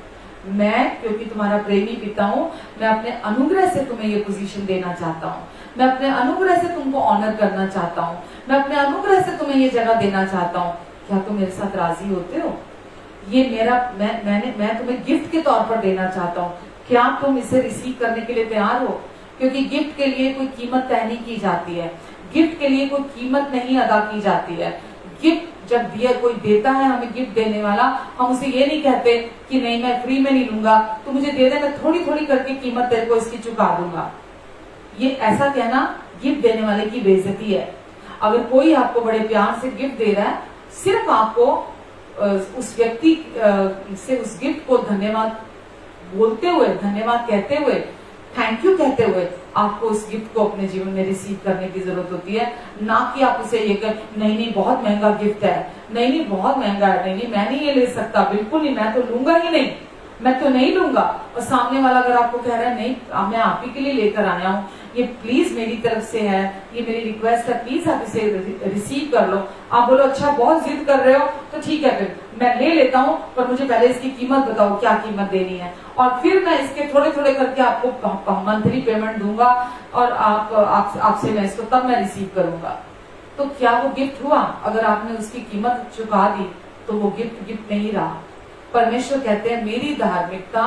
मैं क्योंकि तुम्हारा प्रेमी पिता हूँ, मैं अपने अनुग्रह से तुम्हें ये पोजीशन देना चाहता हूँ, मैं अपने अनुग्रह से तुमको ऑनर करना चाहता हूँ, मैं अपने अनुग्रह से तुम्हें ये जगह देना चाहता हूँ। क्या तुम मेरे साथ राजी होते हो? ये मेरा, मैं तुम्हें गिफ्ट के तौर पर देना चाहता हूँ। क्या तुम इसे रिसीव करने के लिए तैयार हो? क्योंकि गिफ्ट के लिए कोई कीमत तय नहीं की जाती है, गिफ्ट के लिए कोई कीमत नहीं अदा की जाती है। गिफ्ट जब दिया, कोई देता है हमें गिफ्ट देने वाला, हम उसे ये नहीं कहते कि नहीं मैं फ्री में नहीं लूंगा, तो मुझे दे दे, मैं थोड़ी थोड़ी करके कीमत तेरे को इसकी चुका दूंगा। ये ऐसा कहना गिफ्ट देने वाले की बेइज्जती है। अगर कोई आपको बड़े प्यार से गिफ्ट दे रहा है, सिर्फ आपको उस व्यक्ति से उस गिफ्ट को धन्यवाद बोलते हुए, धन्यवाद कहते हुए, थैंक यू कहते हुए आपको उस गिफ्ट को अपने जीवन में रिसीव करने की जरूरत होती है। ना कि आप उसे ये कर, नहीं बहुत महंगा गिफ्ट है, नहीं बहुत महंगा है, नहीं मैं नहीं ये ले सकता, बिल्कुल नहीं, मैं तो लूंगा ही नहीं। मैं तो नहीं लूंगा। और सामने वाला अगर आपको कह रहा है नहीं मैं आप ही के लिए लेकर आया हूँ, ये प्लीज मेरी तरफ से है, ये मेरी रिक्वेस्ट है, प्लीज आप इसे रिसीव कर लो। आप बोलो अच्छा बहुत जिद कर रहे हो तो ठीक है, फिर मैं ले लेता हूँ, पर मुझे पहले इसकी कीमत बताओ, क्या कीमत देनी है, और फिर मैं इसके थोड़े थोड़े करके आपको मंथली पेमेंट दूंगा और आपसे मैं इसको तब मैं रिसीव करूंगा। तो क्या वो गिफ्ट हुआ? अगर आपने उसकी कीमत चुका दी तो वो गिफ्ट नहीं रहा। परमेश्वर कहते हैं मेरी धार्मिकता,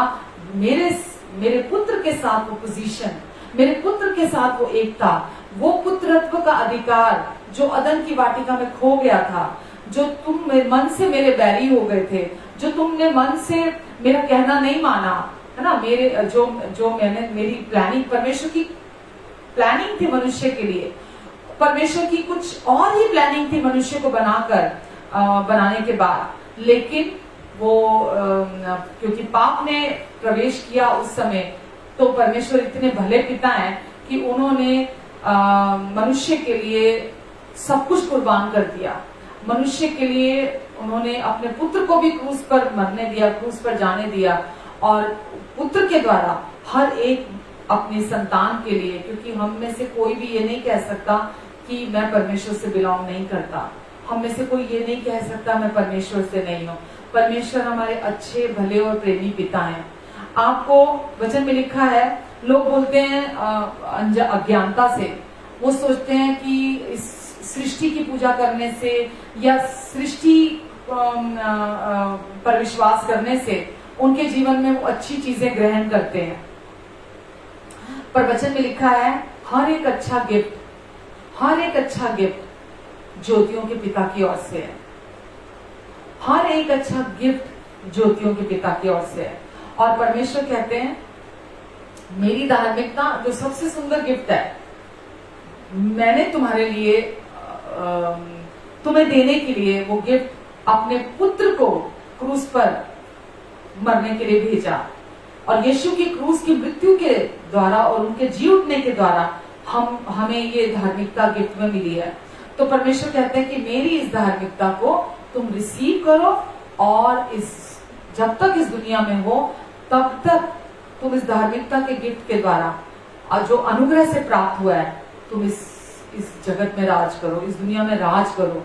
मेरे पुत्र के साथ वो पोजीशन, मेरे पुत्र के साथ वो एकता, वो पुत्रत्व का अधिकार जो अदन की वाटिका में खो गया था, जो तुम मन से मेरे बैरी हो गए थे, जो तुमने मन से मेरा कहना नहीं माना, है ना, मेरे जो मैंने मेरी प्लानिंग, परमेश्वर की प्लानिंग थी मनुष्य के लिए, परमेश्वर की कुछ और ही प्लानिंग थी मनुष्य को बनाने के बाद, लेकिन वो क्योंकि पाप ने प्रवेश किया उस समय, तो परमेश्वर इतने भले पिता हैं कि उन्होंने मनुष्य के लिए सब कुछ कुर्बान कर दिया। मनुष्य के लिए उन्होंने अपने पुत्र को भी क्रूस पर मरने दिया, क्रूस पर जाने दिया, और पुत्र के द्वारा हर एक अपनी संतान के लिए, क्योंकि हम में से कोई भी ये नहीं कह सकता कि मैं परमेश्वर से बिलोंग नहीं करता, हम में से कोई ये नहीं कह सकता मैं परमेश्वर से नहीं हूँ। परमेश्वर हमारे अच्छे भले और प्रेमी पिता हैं। आपको वचन में लिखा है, लोग बोलते हैं अज्ञानता से, वो सोचते हैं कि इस सृष्टि की पूजा करने से या सृष्टि पर विश्वास करने से उनके जीवन में वो अच्छी चीजें ग्रहण करते हैं। पर वचन में लिखा है हर एक अच्छा गिफ्ट ज्योतियों के पिता की ओर से है। हर एक अच्छा गिफ्ट ज्योतियों के पिता की ओर से है। और परमेश्वर कहते हैं मेरी धार्मिकता जो सबसे सुंदर गिफ्ट है, मैंने तुम्हारे लिए तुम्हें देने के लिए वो गिफ्ट अपने पुत्र को क्रूस पर मरने के लिए भेजा। और यीशु की क्रूस की मृत्यु के द्वारा और उनके जी उठने के द्वारा हमें ये धार्मिकता गिफ्ट में मिली है। तो परमेश्वर कहते हैं कि मेरी इस धार्मिकता को तुम रिसीव करो, और जब तक इस दुनिया में हो तब तक तुम इस धार्मिकता के गिफ्ट के द्वारा जो अनुग्रह से प्राप्त हुआ है, तुम इस जगत में राज करो, इस दुनिया में राज करो,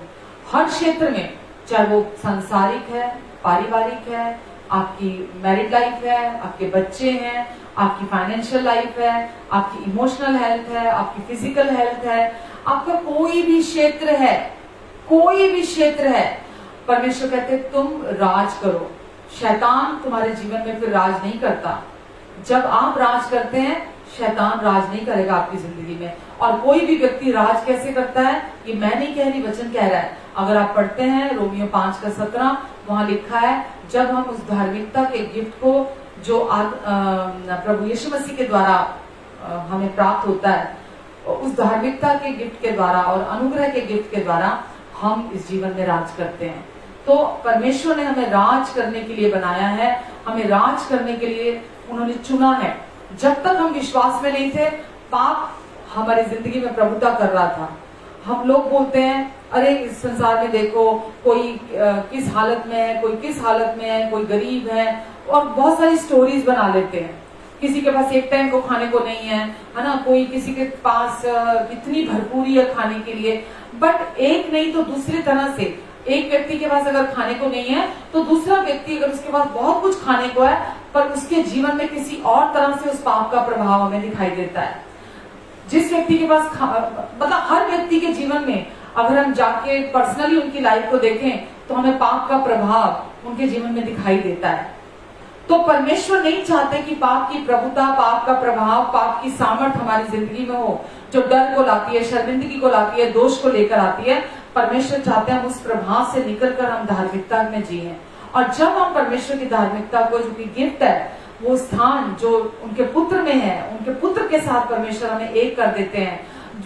हर क्षेत्र में, चाहे वो सांसारिक है, पारिवारिक है, आपकी मैरिड लाइफ है, आपके बच्चे हैं, आपकी फाइनेंशियल लाइफ है, आपकी इमोशनल हेल्थ है, आपकी फिजिकल हेल्थ है, आपका कोई भी क्षेत्र है, परमेश्वर कहते तुम राज करो। शैतान तुम्हारे जीवन में फिर राज नहीं करता। जब आप राज करते हैं, शैतान राज नहीं करेगा आपकी जिंदगी में। और कोई भी व्यक्ति राज कैसे करता है, ये मैं नहीं कह रही, वचन कह रहा है। अगर आप पढ़ते हैं रोमियो 5:17, वहां लिखा है जब हम उस धार्मिकता के गिफ्ट को जो प्रभु यीशु मसीह के द्वारा हमें प्राप्त होता है, उस धार्मिकता के गिफ्ट के द्वारा और अनुग्रह के गिफ्ट के द्वारा हम इस जीवन में राज करते हैं। तो परमेश्वर ने हमें राज करने के लिए बनाया है, हमें राज करने के लिए उन्होंने चुना है। जब तक हम विश्वास में नहीं थे, पाप हमारी जिंदगी में प्रभुता कर रहा था। हम लोग बोलते हैं अरे इस संसार में देखो कोई किस हालत में है, कोई किस हालत में है, कोई गरीब है, और बहुत सारी स्टोरीज बना लेते हैं। किसी के पास एक टाइम को खाने को नहीं है ना, कोई किसी के पास इतनी भरपूरी है खाने के लिए। बट एक नहीं तो दूसरी तरह से, एक व्यक्ति के पास अगर खाने को नहीं है तो दूसरा व्यक्ति अगर उसके पास बहुत कुछ खाने को है, पर उसके जीवन में किसी और तरह से उस पाप का प्रभाव हमें दिखाई देता है। जिस व्यक्ति के पास मतलब हर व्यक्ति के जीवन में अगर हम जाके पर्सनली उनकी लाइफ को देखें तो हमें पाप का प्रभाव उनके जीवन में दिखाई देता है। तो परमेश्वर नहीं चाहते कि पाप की प्रभुता, पाप का प्रभाव, पाप की सामर्थ हमारी जिंदगी में हो, जो डर को लाती है, शर्मिंदगी को लाती है, दोष को लेकर आती है। परमेश्वर चाहते हैं हम उस प्रभाव से निकलकर हम धार्मिकता में जिए। और जब हम परमेश्वर की धार्मिकता को, जो कि गिफ्ट है, वो स्थान जो उनके पुत्र में है, उनके पुत्र के साथ परमेश्वर हमें एक कर देते हैं।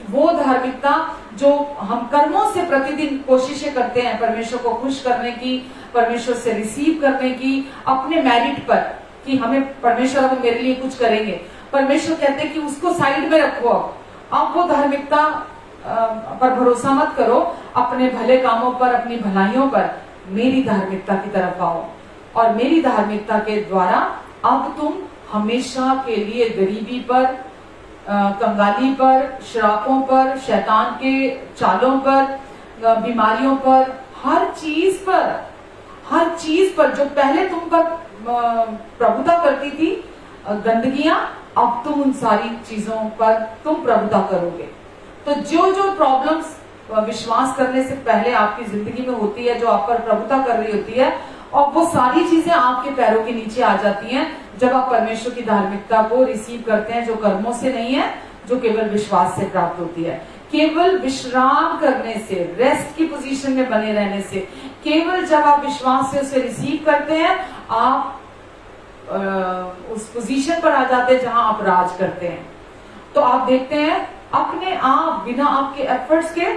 वो धार्मिकता जो हम कर्मों से प्रतिदिन कोशिशें करते हैं परमेश्वर को खुश करने की, परमेश्वर से रिसीव करने की, अपने मेरिट पर कि हमें परमेश्वर अब मेरे लिए कुछ करेंगे, परमेश्वर कहते हैं कि उसको साइड में रखो। अब वो धार्मिकता पर भरोसा मत करो, अपने भले कामों पर, अपनी भलाइयों पर, मेरी धार्मिकता की तरफ आओ। और मेरी धार्मिकता के द्वारा अब तुम हमेशा के लिए गरीबी पर, कंगाली पर, श्रापों पर, शैतान के चालों पर, बीमारियों पर, हर चीज पर जो पहले तुम पर प्रभुता करती थी, गंदगियां, अब तुम उन सारी चीजों पर तुम प्रभुता करोगे। तो जो जो प्रॉब्लम्स विश्वास करने से पहले आपकी जिंदगी में होती है, जो आप पर प्रभुता कर रही होती है, और वो सारी चीजें आपके पैरों के नीचे आ जाती हैं जब आप परमेश्वर की धार्मिकता को रिसीव करते हैं, जो कर्मों से नहीं है, जो केवल विश्वास से प्राप्त होती है। केवल विश्राम करने से, रेस्ट की पोजीशन में बने रहने से, केवल जब आप विश्वास से उसे रिसीव करते हैं, आप उस पोजीशन पर आ जाते हैं जहां आप राज करते हैं। तो आप देखते हैं अपने आप, बिना आपके एफर्ट्स के,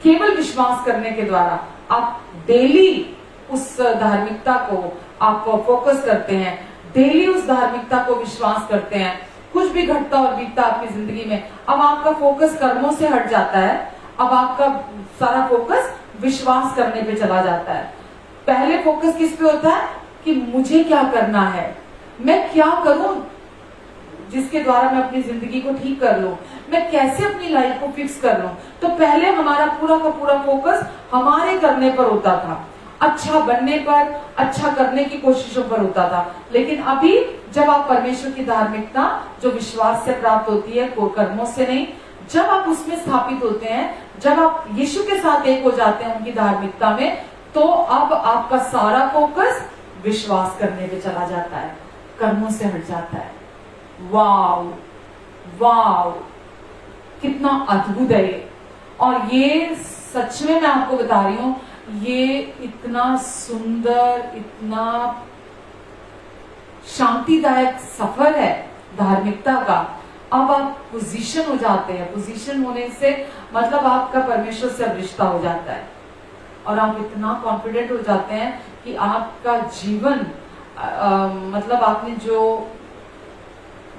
केवल विश्वास करने के द्वारा आप डेली उस धार्मिकता को आप फोकस करते हैं, डेली उस धार्मिकता को विश्वास करते हैं। कुछ भी घटता और बीतता आपकी जिंदगी में, अब आपका फोकस कर्मों से हट जाता है, अब आपका सारा फोकस विश्वास करने पे चला जाता है। पहले फोकस किस पे होता है कि मुझे क्या करना है, मैं क्या करूं जिसके द्वारा मैं अपनी जिंदगी को ठीक कर लूं, मैं कैसे अपनी लाइफ को फिक्स कर लूं। तो पहले हमारा पूरा का पूरा फोकस हमारे करने पर होता था, अच्छा बनने पर, अच्छा करने की कोशिशों पर होता था। लेकिन अभी जब आप परमेश्वर की धार्मिकता जो विश्वास से प्राप्त होती है, कर्मों से नहीं, जब आप उसमें स्थापित होते हैं, जब आप यीशु के साथ एक हो जाते हैं उनकी धार्मिकता में, तो अब आपका सारा फोकस विश्वास करने पे चला जाता है, कर्मों से हट जाता है। वाव वाव, कितना अद्भुत है ये। और ये सच में मैं आपको बता रही हूं, ये इतना सुंदर, इतना शांतिदायक सफर है धार्मिकता का। अब आप पोजीशन हो जाते हैं, पोजीशन होने से मतलब आपका परमेश्वर से अब रिश्ता हो जाता है, और आप इतना कॉन्फिडेंट हो जाते हैं कि आपका जीवन मतलब आपने जो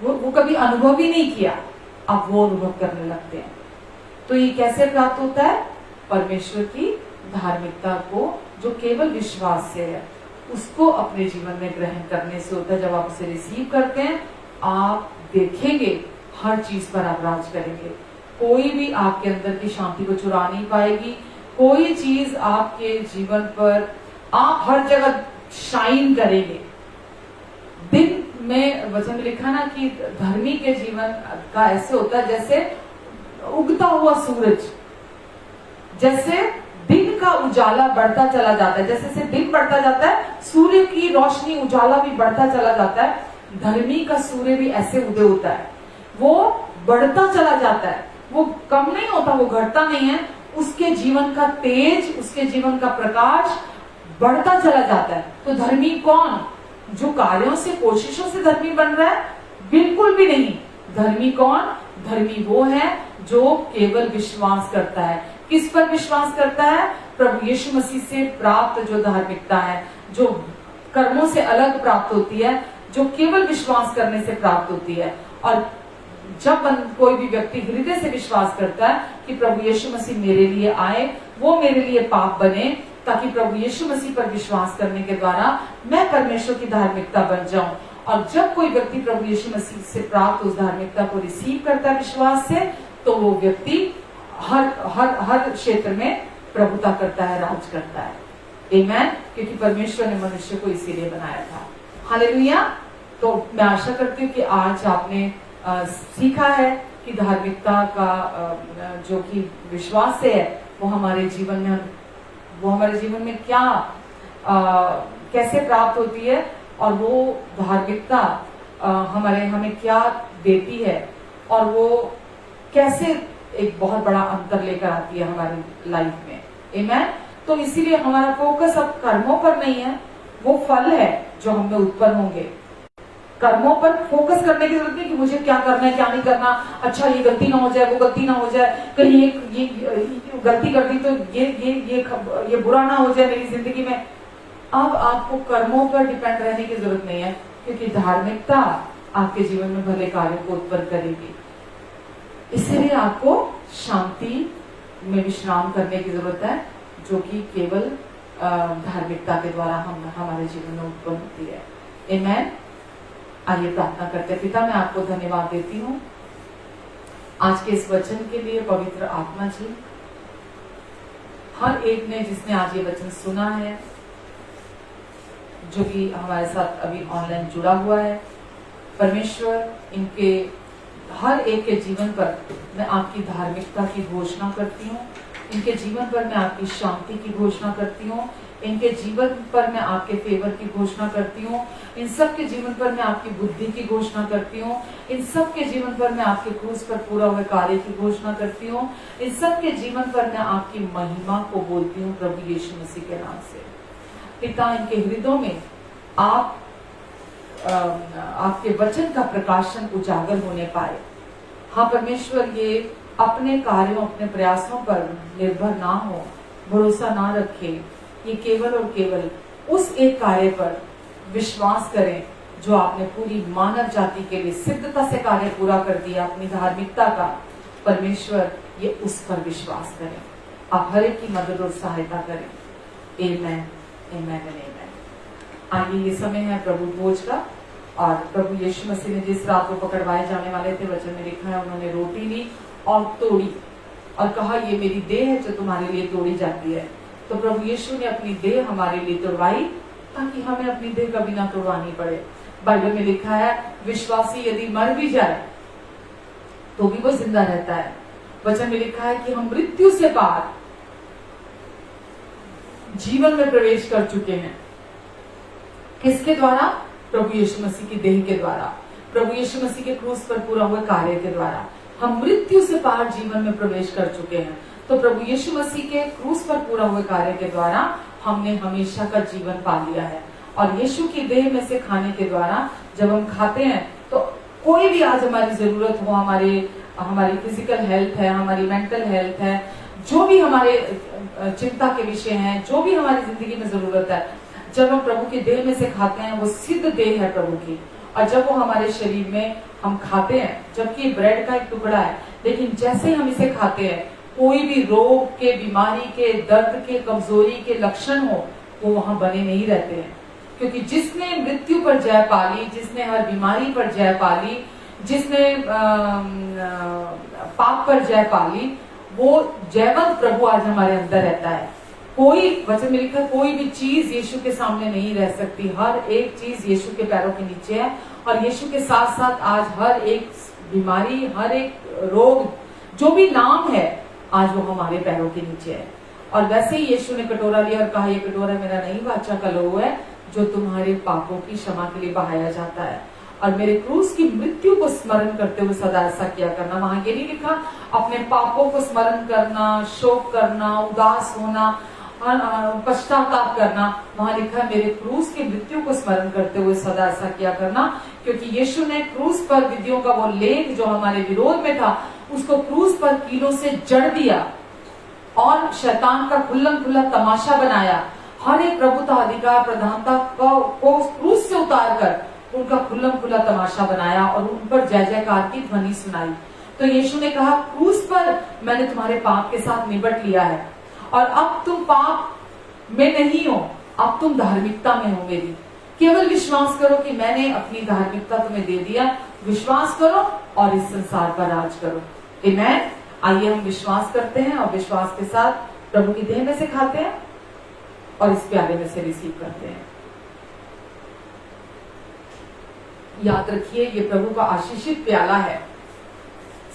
वो कभी अनुभव ही नहीं किया, आप वो अनुभव करने लगते हैं। तो ये कैसे प्राप्त होता है? परमेश्वर की धार्मिकता को जो केवल विश्वास से है, उसको अपने जीवन में ग्रहण करने से होता है। जब आप उसे रिसीव करते हैं, आप देखेंगे हर चीज पर आप राज करेंगे, कोई भी आपके अंदर की शांति को चुरा नहीं पाएगी, कोई चीज आपके जीवन पर, आप हर जगह शाइन करेंगे। दिन में वचन में लिखा ना कि धर्मी के जीवन का ऐसे होता है जैसे उगता हुआ सूरज, जैसे दिन का उजाला बढ़ता चला जाता है, जैसे दिन बढ़ता जाता है, सूर्य की रोशनी उजाला भी बढ़ता चला जाता है। धर्मी का सूर्य भी ऐसे उदय होता है, वो बढ़ता चला जाता है, वो कम नहीं होता, वो घटता नहीं है। उसके जीवन का तेज, उसके जीवन का प्रकाश बढ़ता चला जाता है। तो धर्मी कौन? जो कार्यों से, कोशिशों से धर्मी बन रहा है? बिल्कुल भी नहीं। धर्मी कौन? धर्मी वो है जो केवल विश्वास करता है। किस पर विश्वास करता है? प्रभु यीशु मसीह से प्राप्त जो धार्मिकता है, जो कर्मों से अलग प्राप्त होती है, जो केवल विश्वास करने से प्राप्त होती है। और जब कोई भी व्यक्ति हृदय से विश्वास करता है कि प्रभु यीशु मसीह मेरे लिए आए, वो मेरे लिए पाप बने, ताकि प्रभु यीशु मसीह पर विश्वास करने के द्वारा मैं परमेश्वर की धार्मिकता बन जाऊं। और जब कोई व्यक्ति प्रभु यीशु मसीह से प्राप्त उस धार्मिकता को रिसीव करता है विश्वास से, तो वो व्यक्ति हर हर हर क्षेत्र में प्रभुता करता है, राज करता है। आमीन। क्योंकि परमेश्वर ने मनुष्य को इसीलिए बनाया था। हालेलुया। तो मैं आशा करती हूँ कि आज आपने सीखा है कि धार्मिकता का जो कि विश्वास से है, वो हमारे जीवन में क्या कैसे प्राप्त होती है, और वो धार्मिकता हमें क्या देती है, और वो कैसे एक बहुत बड़ा अंतर लेकर आती है हमारी लाइफ में। आमीन। तो इसीलिए हमारा फोकस अब कर्मों पर नहीं है, वो फल है जो हमें उत्पन्न होंगे। कर्मों पर फोकस करने की जरूरत नहीं कि मुझे क्या करना है, क्या नहीं करना, अच्छा ये गलती ना हो जाए, वो गलती ना हो जाए, कहीं ये गलती कर दी तो ये बुरा ना हो जाए मेरी जिंदगी में। अब आपको कर्मों पर डिपेंड रहने की जरूरत नहीं है, क्योंकि धार्मिकता आपके जीवन में भले कार्यों को उत्पन्न करेगी। इसीलिए आपको शांति में विश्राम करने की जरूरत है, जो कि केवल धार्मिकता के द्वारा हम हमारे जीवन में उत्पन्न होती है। आमेन। आइए प्रार्थना करते हैं। पिता, मैं आपको धन्यवाद देती हूँ आज के इस वचन के लिए। पवित्र आत्मा जी, हर एक ने जिसने आज ये वचन सुना है, जो भी हमारे साथ अभी ऑनलाइन जुड़ा हुआ है, परमेश्वर इनके हर एक के जीवन पर मैं आपकी धार्मिकता की घोषणा करती हूँ। इनके जीवन पर मैं आपकी शांति की घोषणा करती हूँ। इनके जीवन पर मैं आपके फेवर की घोषणा करती हूँ। इन सब के जीवन पर मैं आपकी बुद्धि की घोषणा करती हूँ। इन सब के जीवन पर मैं आपके क्रूस पर पूरा हुए कार्य की घोषणा करती हूँ। इन सब के जीवन पर मैं आपकी महिमा को बोलती हूँ प्रभु यीशु मसीह के नाम से। पिता, इनके हृदयों में आपके वचन का प्रकाशन उजागर होने पाए। हाँ परमेश्वर, ये अपने कार्यों, अपने प्रयासों पर निर्भर ना हो, भरोसा ना रखे। ये केवल और केवल उस एक कार्य पर विश्वास करें जो आपने पूरी मानव जाति के लिए सिद्धता से कार्य पूरा कर दिया, अपनी धार्मिकता का। परमेश्वर, ये उस पर विश्वास करें। आप हर एक की मदद और सहायता करें। आमेन, आमेन, आमेन। आइए, ये समय है प्रभु भोज का, और प्रभु यीशु मसीह ने जिस रात को पकड़वाए जाने वाले थे, वचन में लिखा है, उन्होंने रोटी ली और तोड़ी और कहा, ये मेरी देह है जो तुम्हारे लिए तोड़ी जाती है। तो प्रभु यीशु ने अपनी देह हमारे लिए तोड़वाई ताकि हमें अपनी देह कभी ना तोड़वानी पड़े। बाइबल में लिखा है, विश्वासी यदि मर भी जाए तो भी वो जिंदा रहता है। वचन में लिखा है कि हम मृत्यु से पार जीवन में प्रवेश कर चुके हैं। किसके द्वारा? प्रभु यीशु मसीह की देह के द्वारा, प्रभु यीशु मसीह के क्रूस पर पूरा हुए कार्य के द्वारा हम मृत्यु से पार जीवन में प्रवेश कर चुके हैं। तो प्रभु यीशु मसीह के क्रूस पर पूरा हुए कार्य के द्वारा हमने हमेशा का जीवन पा लिया है। और यीशु की देह में से खाने के द्वारा जब हम खाते हैं, तो कोई भी आज हमारी जरूरत हो, हमारी फिजिकल हेल्थ है, हमारी मेंटल हेल्थ है, जो भी हमारे चिंता के विषय हैं, जो भी हमारी जिंदगी में जरूरत है, जब हम प्रभु की देह में से खाते हैं, वो सिद्ध देह है प्रभु की। और जब वो हमारे शरीर में हम खाते हैं, जबकि ब्रेड का एक टुकड़ा है, लेकिन जैसे हम इसे खाते हैं, कोई भी रोग के, बीमारी के, दर्द के, कमजोरी के लक्षण हो, वो वहां बने नहीं रहते हैं। क्योंकि जिसने मृत्यु पर जय पाली, जिसने हर बीमारी पर जय पाली, जिसने पाप पर जय पाली, वो जयवंत प्रभु आज हमारे अंदर रहता है। कोई, वचन में लिखा, कोई भी चीज यीशु के सामने नहीं रह सकती। हर एक चीज यीशु के पैरों के नीचे है। और यीशु के साथ साथ आज हर एक बीमारी, हर एक रोग, जो भी नाम है, आज वो हमारे पैरों के नीचे है। और वैसे ही यीशु ने कटोरा लिया और कहा, ये कटोरा मेरा नई वाचा का लहू है, जो तुम्हारे पापों की क्षमा के लिए बहाया जाता है। और मेरे क्रूस की मृत्यु को स्मरण करते हुए सदा ऐसा किया करना। वहां ये नहीं लिखा अपने पापों को स्मरण करना, शोक करना, उदास होना, पश्चाताप करना। वहां लिखा है, मेरे क्रूस की मृत्यु को स्मरण करते हुए सदा ऐसा किया करना। क्योंकि यीशु ने क्रूस पर विधियों का वो लेख जो हमारे विरोध में था, उसको क्रूस पर कीलों से जड़ दिया और शैतान का खुल्लम खुल्ला तमाशा बनाया। हर एक प्रभुता, अधिकार, प्रधानता को क्रूस से उतार कर उनका खुल्लम खुल्ला तमाशा बनाया और उन पर जय जयकार की ध्वनि सुनाई। तो यीशु ने कहा, क्रूस पर मैंने तुम्हारे पाप के साथ निपट लिया है, और अब तुम पाप में नहीं हो, अब तुम धार्मिकता में हो मेरी। केवल विश्वास करो कि मैंने अपनी धार्मिकता तुम्हें दे दिया। विश्वास करो और इस संसार पर राज करो। आमेन। आइए हम विश्वास करते हैं और विश्वास के साथ प्रभु की देह में से खाते हैं और इस प्याले में से रिसीव करते हैं। याद रखिए, ये प्रभु का आशीषित प्याला है।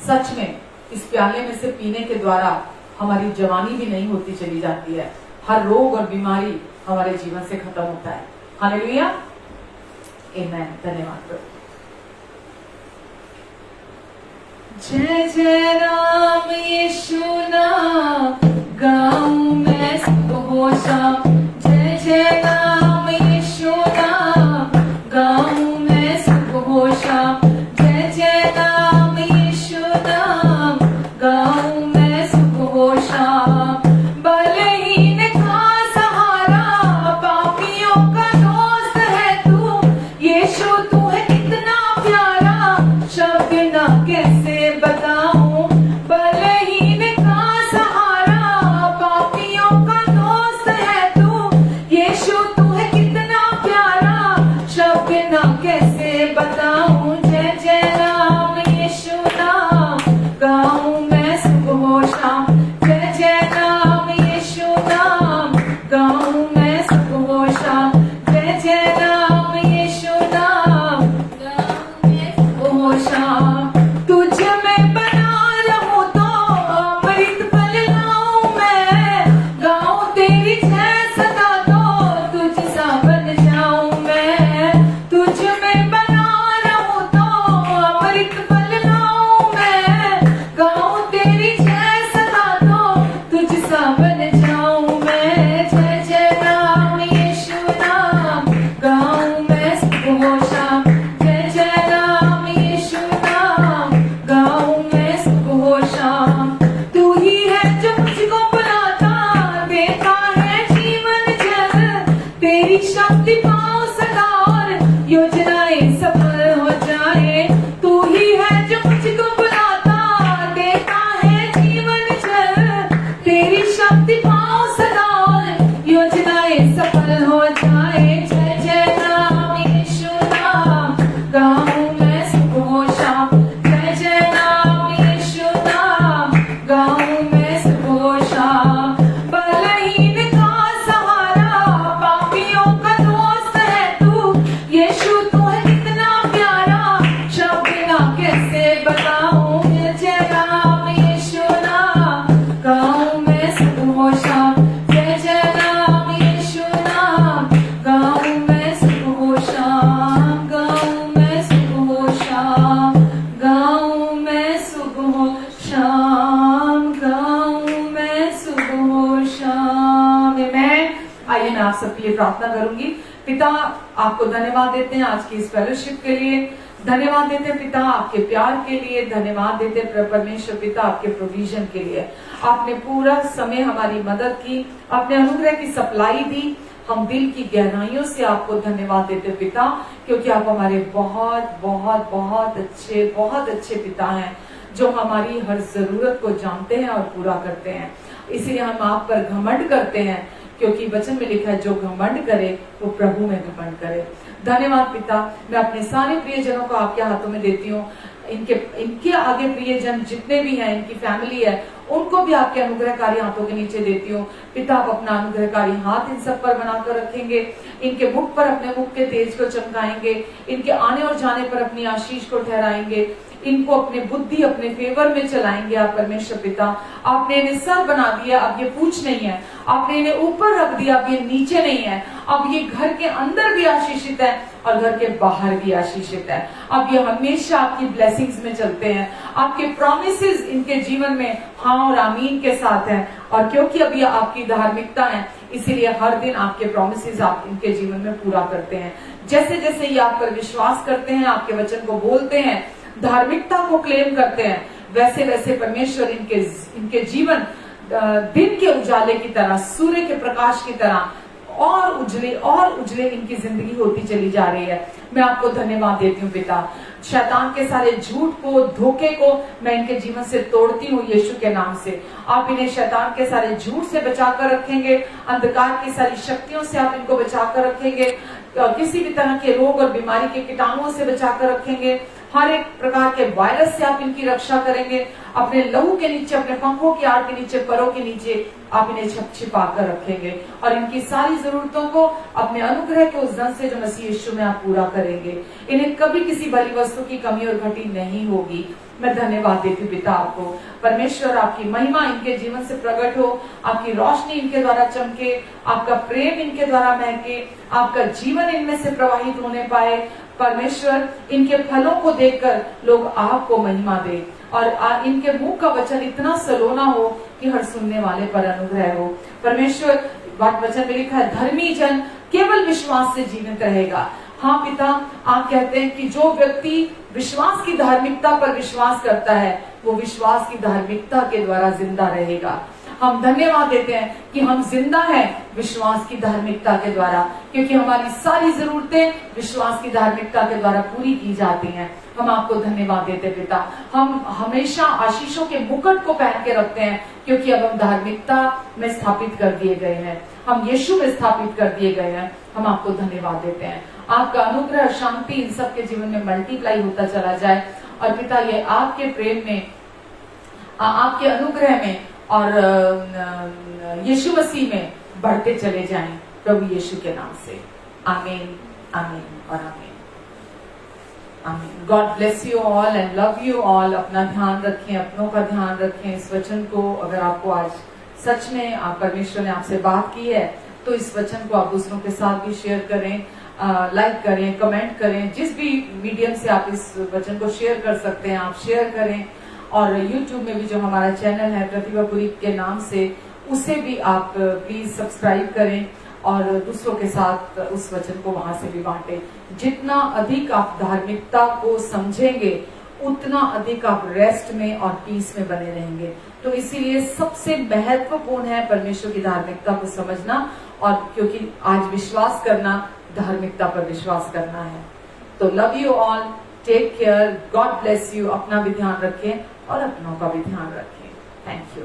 सच में इस प्याले में से पीने के द्वारा हमारी जवानी भी नहीं होती चली जाती है। हर रोग और बीमारी हमारे जीवन से खत्म होता है। हालेलुया, आमेन। धन्यवाद प्रभु। जय जय राम यीशु नाम गाऊं मैं घोषा। जय जय राम यीशु नाम गाऊं मैं घोषा। जय जय राम यीशु नाम गाऊं मैं घोषा। बलहीन का सहारा, पापियों का दोस्त है तू। यीशु तू है कितना प्यारा, शब्द ना कैसे बताऊं। बलहीन का सहारा, पापियों का दोस्त है तू। तेरी शक्ति पाओ सदा और योजनाएं सफल हो जाए। तू ही है जो मुझको बुलाता देता है जीवन जल, तेरी शक्ति पाओ सदा और योजनाएं सफल हो जाए। जय जय राम यीशु नाम गाऊं मैं सुबह शाम, जय जय राम यीशु नाम गाऊं मैं सुबह शाम। बलहीन का सहारा पापियों का दोस्त है तू, यीशु तू है कितना प्यारा, शब्द ना कैसे बताऊं। जय जय राम यीशु नाम गाऊं मैं सुबह शाम, जय जय राम यीशु नाम गाऊं मैं सुबह शाम, गाऊं मैं सुबह शाम, गाऊं मैं सुबह शाम, गाऊं मैं सुबह शाम। आमीन। आइए मैं आप सबके लिए प्रार्थना करूंगी। पिता आपको धन्यवाद देते हैं आज की इस फेलोशिप के लिए, धन्यवाद देते हैं पिता आपके प्यार के लिए, धन्यवाद देते हैं परमेश्वर पिता आपके प्रोविजन के लिए। आपने पूरा समय हमारी मदद की, अपने अनुग्रह की सप्लाई दी। हम दिल की गहराइयों से आपको धन्यवाद देते हैं पिता, क्योंकि आप हमारे बहुत बहुत बहुत अच्छे पिता हैं जो हमारी हर जरूरत को जानते हैं और पूरा करते हैं। इसीलिए हम आप पर घमंड करते हैं, क्योंकि वचन में लिखा है जो घमंड करे वो प्रभु में घमंड करे। धन्यवाद पिता। मैं अपने सारे प्रियजनों को आपके हाथों में देती हूँ। इनके आगे प्रियजन जितने भी हैं, इनकी फैमिली है, उनको भी आपके अनुग्रहकारी हाथों के नीचे देती हूँ। पिता आप अपना अनुग्रहकारी हाथ इन सब पर बनाकर रखेंगे, इनके मुख पर अपने मुख के तेज को चमकाएंगे, इनके आने और जाने पर अपनी आशीष को ठहराएंगे, इनको अपने बुद्धि अपने फेवर में चलाएंगे। आप परमेश्वर पिता आपने इन्हें सर बना दिया, अब ये पूछ नहीं है। आपने इन्हें ऊपर रख दिया, अब ये नीचे नहीं है। अब ये घर के अंदर भी आशीषित है और घर के बाहर भी आशीषित है। अब ये हमेशा आपकी ब्लेसिंग्स में चलते हैं, आपके प्रॉमिसेस इनके जीवन में हाँ और आमीन के साथ हैं। और क्योंकि अब ये आपकी धार्मिकता है, इसीलिए हर दिन आपके प्रॉमिसेस आप इनके जीवन में पूरा करते हैं। जैसे जैसे ये आप पर विश्वास करते हैं, आपके वचन को बोलते हैं, धार्मिकता को क्लेम करते हैं, वैसे वैसे परमेश्वर इनके जीवन दिन के उजाले की तरह, सूर्य के प्रकाश की तरह और उजले इनकी जिंदगी होती चली जा रही है। मैं आपको धन्यवाद देती हूँ पिता। शैतान के सारे झूठ को, धोखे को मैं इनके जीवन से तोड़ती हूँ यीशु के नाम से। आप इन्हें शैतान के सारे झूठ से बचाकर रखेंगे, अंधकार की सारी शक्तियों से आप इनको बचाकर रखेंगे, किसी भी तरह के रोग और बीमारी के कीटाणुओं से बचाकर रखेंगे, हर एक प्रकार के वायरस से आप इनकी रक्षा करेंगे। अपने लहू के नीचे, अपने पंखों की आड़ के नीचे, परों के नीचे आप इन्हें छिपा कर रखेंगे और इनकी सारी जरूरतों को अपने अनुग्रह के उस धन से जो मसीह यीशु में आप पूरा करेंगे। इन्हें कभी किसी भली वस्तु की कमी और घटी नहीं होगी। मैं धन्यवाद देती हूँ पिता आपको। परमेश्वर आपकी महिमा इनके जीवन से प्रकट हो, आपकी रोशनी इनके द्वारा चमके, आपका प्रेम इनके द्वारा महके, आपका जीवन इनमें से प्रवाहित होने पाए। परमेश्वर इनके फलों को देखकर लोग आपको महिमा दे और इनके मुंह का वचन इतना सलोना हो कि हर सुनने वाले पर अनुग्रह हो। परमेश्वर वचन में लिखा है धर्मी जन केवल विश्वास से जीवित रहेगा। हाँ पिता, आप कहते हैं कि जो व्यक्ति विश्वास की धार्मिकता पर विश्वास करता है वो विश्वास की धार्मिकता के द्वारा जिंदा रहेगा। हम धन्यवाद देते हैं कि हम जिंदा हैं विश्वास की धार्मिकता के द्वारा, क्योंकि हमारी सारी जरूरतें विश्वास की धार्मिकता के द्वारा पूरी की जाती हैं। हम आपको धन्यवाद देते हैं पिता। हम हमेशा आशीषों के मुकुट को पहन के रखते हैं, क्योंकि अब हम धार्मिकता में स्थापित कर दिए गए हैं, हम यीशु में स्थापित कर दिए गए हैं। हम आपको धन्यवाद देते हैं। आपका अनुग्रह, शांति इन सबके जीवन में मल्टीप्लाई होता चला जाए और पिता ये आपके प्रेम में, आपके अनुग्रह में और यीशु मसीह में बढ़ते चले जाएं, प्रभु यीशु के नाम से। आमीन, आमीन और आमीन, आमीन। God bless you all and love you all. अपना ध्यान रखें, अपनों का ध्यान रखें। इस वचन को अगर आपको आज सच में परमेश्वर ने आपसे बात की है तो इस वचन को आप दूसरों के साथ भी शेयर करें, लाइक करें, कमेंट करें। जिस भी मीडियम से आप इस वचन को शेयर कर सकते हैं आप शेयर करें। और YouTube में भी जो हमारा चैनल है प्रतिभापुरी के नाम से, उसे भी आप प्लीज सब्सक्राइब करें और दूसरों के साथ उस वचन को वहां से भी बांटें। जितना अधिक आप धार्मिकता को समझेंगे उतना अधिक आप रेस्ट में और पीस में बने रहेंगे। तो इसीलिए सबसे महत्वपूर्ण है परमेश्वर की धार्मिकता को समझना, और क्योंकि आज विश्वास करना धार्मिकता पर विश्वास करना है। तो love you all, take care, God bless you. अपना भी ध्यान रखें और अपनों का भी ध्यान रखें। Thank you.